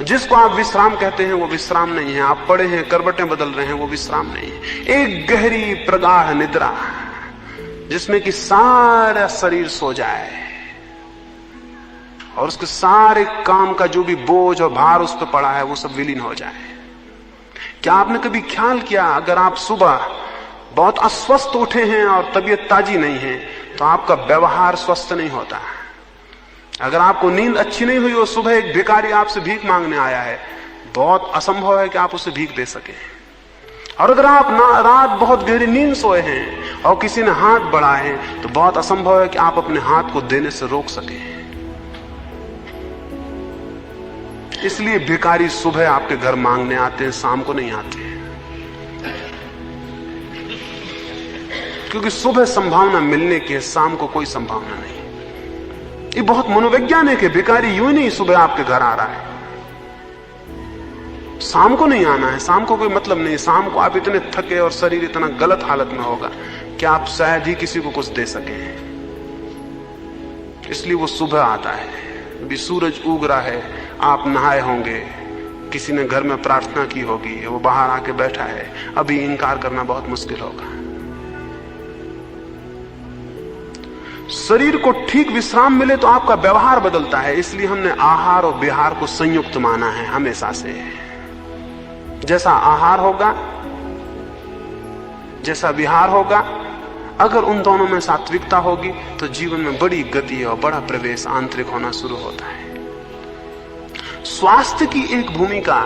जिसको आप विश्राम कहते हैं वो विश्राम नहीं है। आप पड़े हैं, करवटें बदल रहे हैं, वो विश्राम नहीं है। एक गहरी प्रगाढ़ निद्रा जिसमें कि सारा शरीर सो जाए और उसके सारे काम का जो भी बोझ और भार उस पर पड़ा है वो सब विलीन हो जाए। क्या आपने कभी ख्याल किया, अगर आप सुबह बहुत अस्वस्थ उठे हैं और तबीयत ताजी नहीं है तो आपका व्यवहार स्वस्थ नहीं होता। अगर आपको नींद अच्छी नहीं हुई और सुबह एक भिखारी आपसे भीख मांगने आया है, बहुत असंभव है कि आप उसे भीख दे सके। और अगर आप रात बहुत गहरी नींद सोए हैं और किसी ने हाथ बढ़ाए हैं तो बहुत असंभव है कि आप अपने हाथ को देने से रोक सके। इसलिए भिखारी सुबह आपके घर मांगने आते हैं, शाम को नहीं आते, क्योंकि सुबह संभावना मिलने की है, शाम को कोई संभावना नहीं। ये बहुत मनोवैज्ञानिक है। भिखारी यूं नहीं सुबह आपके घर आ रहा है, शाम को नहीं आना है। शाम को कोई मतलब नहीं। शाम को आप इतने थके और शरीर इतना गलत हालत में होगा कि आप शायद ही किसी को कुछ दे सके। इसलिए वो सुबह आता है, अभी सूरज उग रहा है, आप नहाए होंगे, किसी ने घर में प्रार्थना की होगी, वो बाहर आके बैठा है, अभी इनकार करना बहुत मुश्किल होगा। शरीर को ठीक विश्राम मिले तो आपका व्यवहार बदलता है। इसलिए हमने आहार और विहार को संयुक्त माना है हमेशा से। जैसा आहार होगा, जैसा विहार होगा, अगर उन दोनों में सात्विकता होगी तो जीवन में बड़ी गति और बड़ा प्रवेश आंतरिक होना शुरू होता है। स्वास्थ्य की एक भूमिका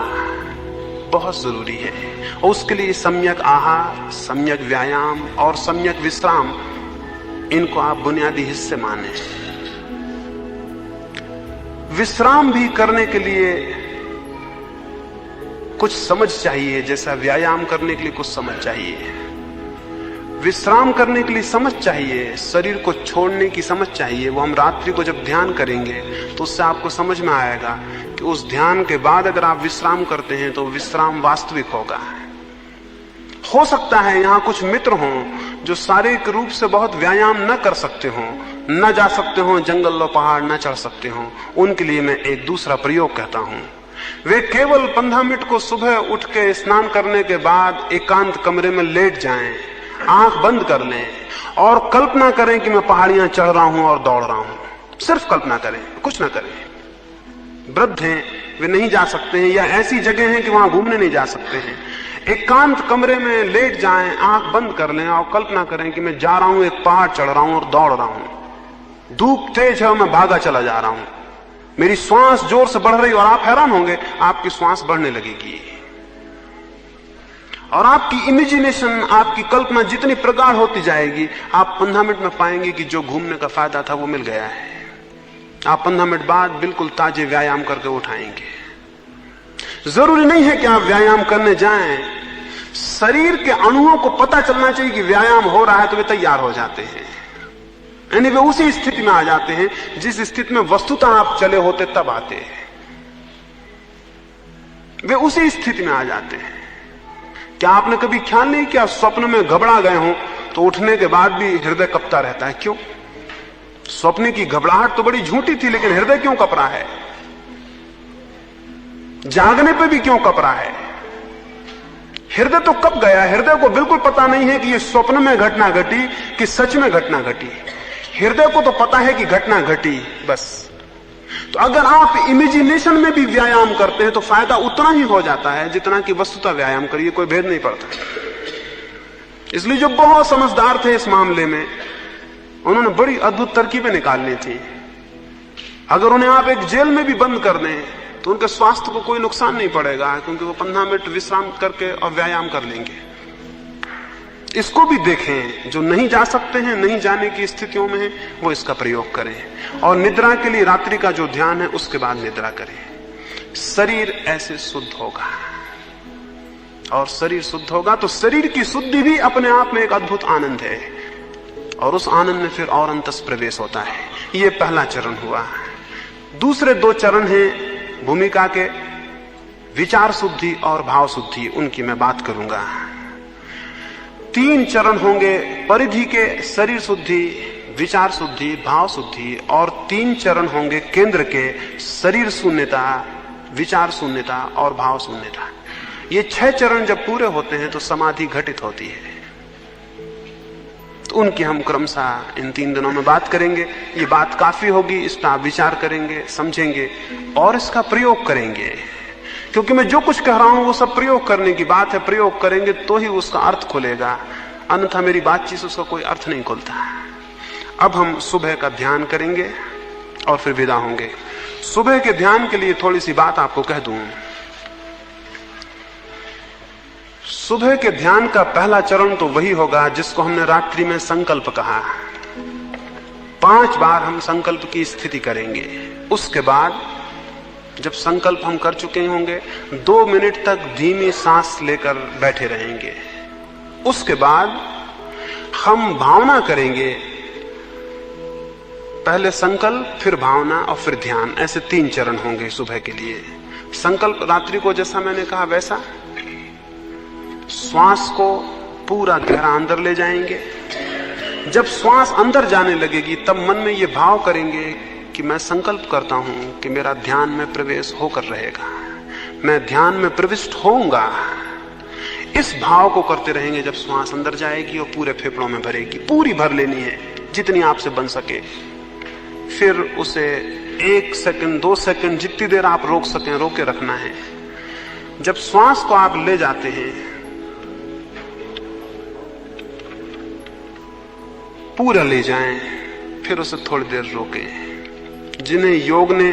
बहुत जरूरी है और उसके लिए सम्यक आहार, सम्यक व्यायाम और सम्यक विश्राम, इनको आप बुनियादी हिस्से माने। विश्राम भी करने के लिए कुछ समझ चाहिए, जैसा व्यायाम करने के लिए कुछ समझ चाहिए। विश्राम करने के लिए समझ चाहिए, शरीर को छोड़ने की समझ चाहिए। वो हम रात्रि को जब ध्यान करेंगे तो उससे आपको समझ में आएगा कि उस ध्यान के बाद अगर आप विश्राम करते हैं तो विश्राम वास्तविक होगा। हो सकता है यहां कुछ मित्र हों जो शारीरिक रूप से बहुत व्यायाम न कर सकते हों, न जा सकते हों, जंगल और पहाड़ न चढ़ सकते हों। उनके लिए मैं एक दूसरा प्रयोग कहता हूं। वे केवल 15 मिनट को सुबह उठ के स्नान करने के बाद एकांत कमरे में लेट जाएं, आंख बंद कर लें और कल्पना करें कि मैं पहाड़ियां चढ़ रहा हूं और दौड़ रहा हूं। सिर्फ कल्पना करें, कुछ ना करें। वृद्ध हैं, वे नहीं जा सकते हैं, या ऐसी जगह है कि वहां घूमने नहीं जा सकते हैं। एकांत कमरे में लेट जाएं, आंख बंद कर लें और कल्पना करें कि मैं जा रहा हूं, एक पहाड़ चढ़ रहा हूं और दौड़ रहा हूं। धूप तेज है और मैं भागा चला जा रहा हूं, मेरी श्वास जोर से बढ़ रही और आप हैरान होंगे, आपकी श्वास बढ़ने लगेगी और आपकी इमेजिनेशन, आपकी कल्पना जितनी प्रगाढ़ होती जाएगी, आप 15 मिनट में पाएंगे कि जो घूमने का फायदा था वो मिल गया है। आप 15 मिनट बाद बिल्कुल ताजे व्यायाम करके उठाएंगे। जरूरी नहीं है कि आप व्यायाम करने जाएं, शरीर के अणुओं को पता चलना चाहिए कि व्यायाम हो रहा है तो वे तैयार हो जाते हैं, यानी वे उसी स्थिति में आ जाते हैं जिस स्थिति में वस्तुतः आप चले होते तब आते हैं। वे उसी स्थिति में आ जाते हैं। क्या आपने कभी ख्याल नहीं किया, स्वप्न में घबरा गए हो तो उठने के बाद भी हृदय कपता रहता है? क्यों? स्वप्न की घबराहट तो बड़ी झूठी थी, लेकिन हृदय क्यों कप रहा है? जागने पे भी क्यों कप रहा है? हृदय तो कप गया। हृदय को बिल्कुल पता नहीं है कि ये स्वप्न में घटना घटी कि सच में घटना घटी। हृदय को तो पता है कि घटना घटी, बस। तो अगर आप इमेजिनेशन में भी व्यायाम करते हैं तो फायदा उतना ही हो जाता है जितना कि वस्तुतः व्यायाम करिए, कोई भेद नहीं पड़ता। इसलिए जो बहुत समझदार थे इस मामले में, उन्होंने बड़ी अद्भुत तरकीबें निकालनी थी। अगर उन्हें आप एक जेल में भी बंद कर दें तो उनके स्वास्थ्य को कोई नुकसान नहीं पड़ेगा, क्योंकि वो 15 मिनट विश्राम करके और व्यायाम कर लेंगे। इसको भी देखें, जो नहीं जा सकते हैं, नहीं जाने की स्थितियों में हैं, वो इसका प्रयोग करें। और निद्रा के लिए रात्रि का जो ध्यान है उसके बाद निद्रा करें। शरीर ऐसे शुद्ध होगा, और शरीर शुद्ध होगा तो शरीर की शुद्धि भी अपने आप में एक अद्भुत आनंद है, और उस आनंद में फिर और अंतस प्रवेश होता है। ये पहला चरण हुआ। दूसरे 2 चरण हैं भूमिका के, विचार शुद्धि और भाव शुद्धि, उनकी मैं बात करूंगा। 3 चरण होंगे परिधि के, शरीर शुद्धि, विचार शुद्धि, भाव शुद्धि, और 3 चरण होंगे केंद्र के, शरीर शून्यता, विचार शून्यता और भाव शून्यता। ये 6 चरण जब पूरे होते हैं तो समाधि घटित होती है। तो उनकी हम क्रमशः इन 3 दिनों में बात करेंगे। ये बात काफी होगी, इस पर आप विचार करेंगे, समझेंगे और इसका प्रयोग करेंगे, क्योंकि मैं जो कुछ कह रहा हूं वो सब प्रयोग करने की बात है। प्रयोग करेंगे तो ही उसका अर्थ खुलेगा, अन्यथा मेरी बातचीत से उसका कोई अर्थ नहीं खुलता। अब हम सुबह का ध्यान करेंगे और फिर विदा होंगे। सुबह के ध्यान के लिए थोड़ी सी बात आपको कह दूं। सुबह के ध्यान का पहला चरण तो वही होगा जिसको हमने रात्रि में संकल्प कहा। 5 बार हम संकल्प की स्थिति करेंगे। उसके बाद जब संकल्प हम कर चुके होंगे, 2 मिनट तक धीमी सांस लेकर बैठे रहेंगे। उसके बाद हम भावना करेंगे, पहले संकल्प, फिर भावना और फिर ध्यान। ऐसे 3 चरण होंगे सुबह के लिए। संकल्प रात्रि को जैसा मैंने कहा वैसा, श्वास को पूरा गहरा अंदर ले जाएंगे, जब श्वास अंदर जाने लगेगी तब मन में ये भाव करेंगे कि मैं संकल्प करता हूं कि मेरा ध्यान में प्रवेश होकर रहेगा, मैं ध्यान में प्रविष्ट होऊंगा। इस भाव को करते रहेंगे जब श्वास अंदर जाएगी और पूरे फेफड़ों में भरेगी। पूरी भर लेनी है जितनी आपसे बन सके। फिर उसे 1 सेकंड 2 सेकंड जितनी देर आप रोक सकें रोके रखना है। जब श्वास को आप ले जाते हैं पूरा ले जाएं, फिर उसे थोड़ी देर रोकें। जिन्हें योग ने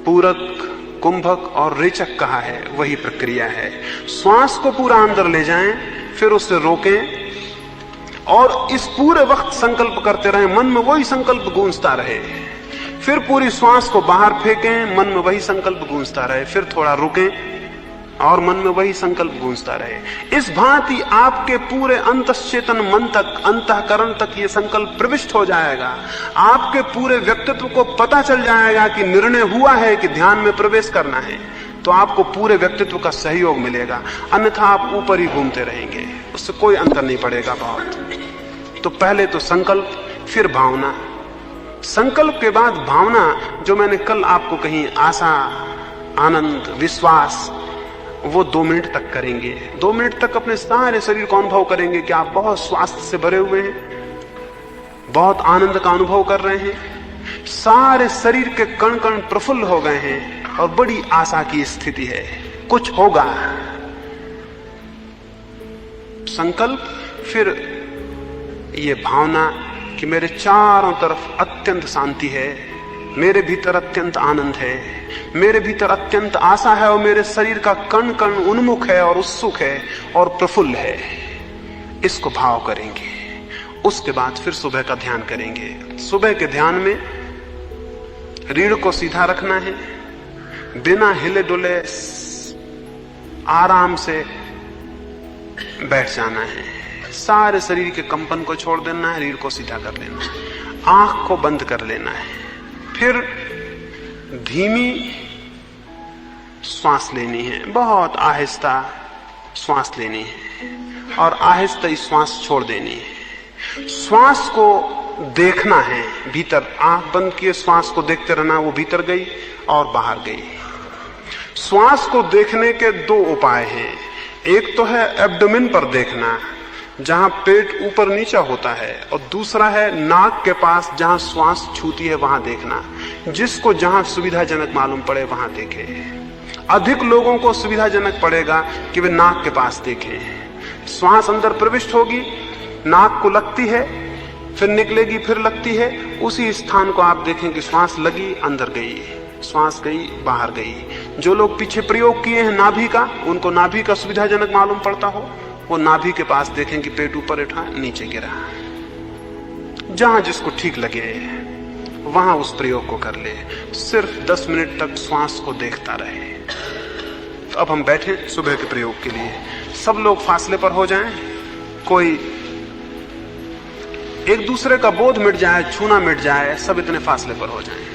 पूरक, कुंभक और रेचक कहा है वही प्रक्रिया है। श्वास को पूरा अंदर ले जाएं, फिर उसे रोकें और इस पूरे वक्त संकल्प करते रहें, मन में वही संकल्प गूंजता रहे। फिर पूरी श्वास को बाहर फेंकें, मन में वही संकल्प गूंजता रहे। फिर थोड़ा रुकें और मन में वही संकल्प गूंजता रहे। इस भांति आपके पूरे अंतश्चेतन मन तक, अंतःकरण तक ये संकल्प प्रविष्ट हो जाएगा। आपके पूरे व्यक्तित्व को पता चल जाएगा कि निर्णय हुआ है कि ध्यान में प्रवेश करना है, तो आपको पूरे व्यक्तित्व का सहयोग मिलेगा। अन्यथा आप ऊपर ही घूमते रहेंगे, उससे कोई अंतर नहीं पड़ेगा बहुत। तो पहले तो संकल्प, फिर भावना। संकल्प के बाद भावना, जो मैंने कल आपको कही, आशा, आनंद, विश्वास, वो 2 मिनट तक करेंगे। 2 मिनट तक अपने सारे शरीर को अनुभव करेंगे कि आप बहुत स्वास्थ्य से भरे हुए हैं, बहुत आनंद का अनुभव कर रहे हैं, सारे शरीर के कण कण प्रफुल्ल हो गए हैं और बड़ी आशा की स्थिति है, कुछ होगा। संकल्प, फिर ये भावना कि मेरे चारों तरफ अत्यंत शांति है, मेरे भीतर अत्यंत आनंद है, मेरे भीतर अत्यंत आशा है और मेरे शरीर का कण कण उन्मुख है और उत्सुक है और प्रफुल्ल है। इसको भाव करेंगे। उसके बाद फिर सुबह का ध्यान करेंगे। सुबह के ध्यान में रीढ़ को सीधा रखना है, बिना हिले डुले आराम से बैठ जाना है। सारे शरीर के कंपन को छोड़ देना है, रीढ़ को सीधा कर लेना है, आंख को बंद कर लेना है। फिर धीमी श्वास लेनी है, बहुत आहिस्ता श्वास लेनी है और आहिस्ता ही श्वास छोड़ देनी है। श्वास को देखना है भीतर, आंख बंद किए श्वास को देखते रहना, वो भीतर गई और बाहर गई। श्वास को देखने के 2 उपाय हैं। एक तो है एब्डोमेन पर देखना, जहां पेट ऊपर नीचा होता है, और दूसरा है नाक के पास जहां श्वास छूती है वहां देखना। जिसको जहां सुविधाजनक मालूम पड़े वहां देखे। अधिक लोगों को सुविधाजनक पड़ेगा कि वे नाक के पास देखें। श्वास अंदर प्रविष्ट होगी, नाक को लगती है, फिर निकलेगी, फिर लगती है, उसी स्थान को आप देखें कि श्वास लगी, अंदर गई, श्वास गई, बाहर गई। जो लोग पीछे प्रयोग किए हैं नाभि का, उनको नाभि का सुविधाजनक मालूम पड़ता हो, वो नाभि के पास देखें कि पेट ऊपर उठा, नीचे गिरा। जहां जिसको ठीक लगे वहां उस प्रयोग को कर ले। सिर्फ 10 मिनट तक श्वास को देखता रहे। तो अब हम बैठे सुबह के प्रयोग के लिए। सब लोग फासले पर हो जाएं, कोई एक दूसरे का बोध मिट जाए, छूना मिट जाए, सब इतने फासले पर हो जाएं।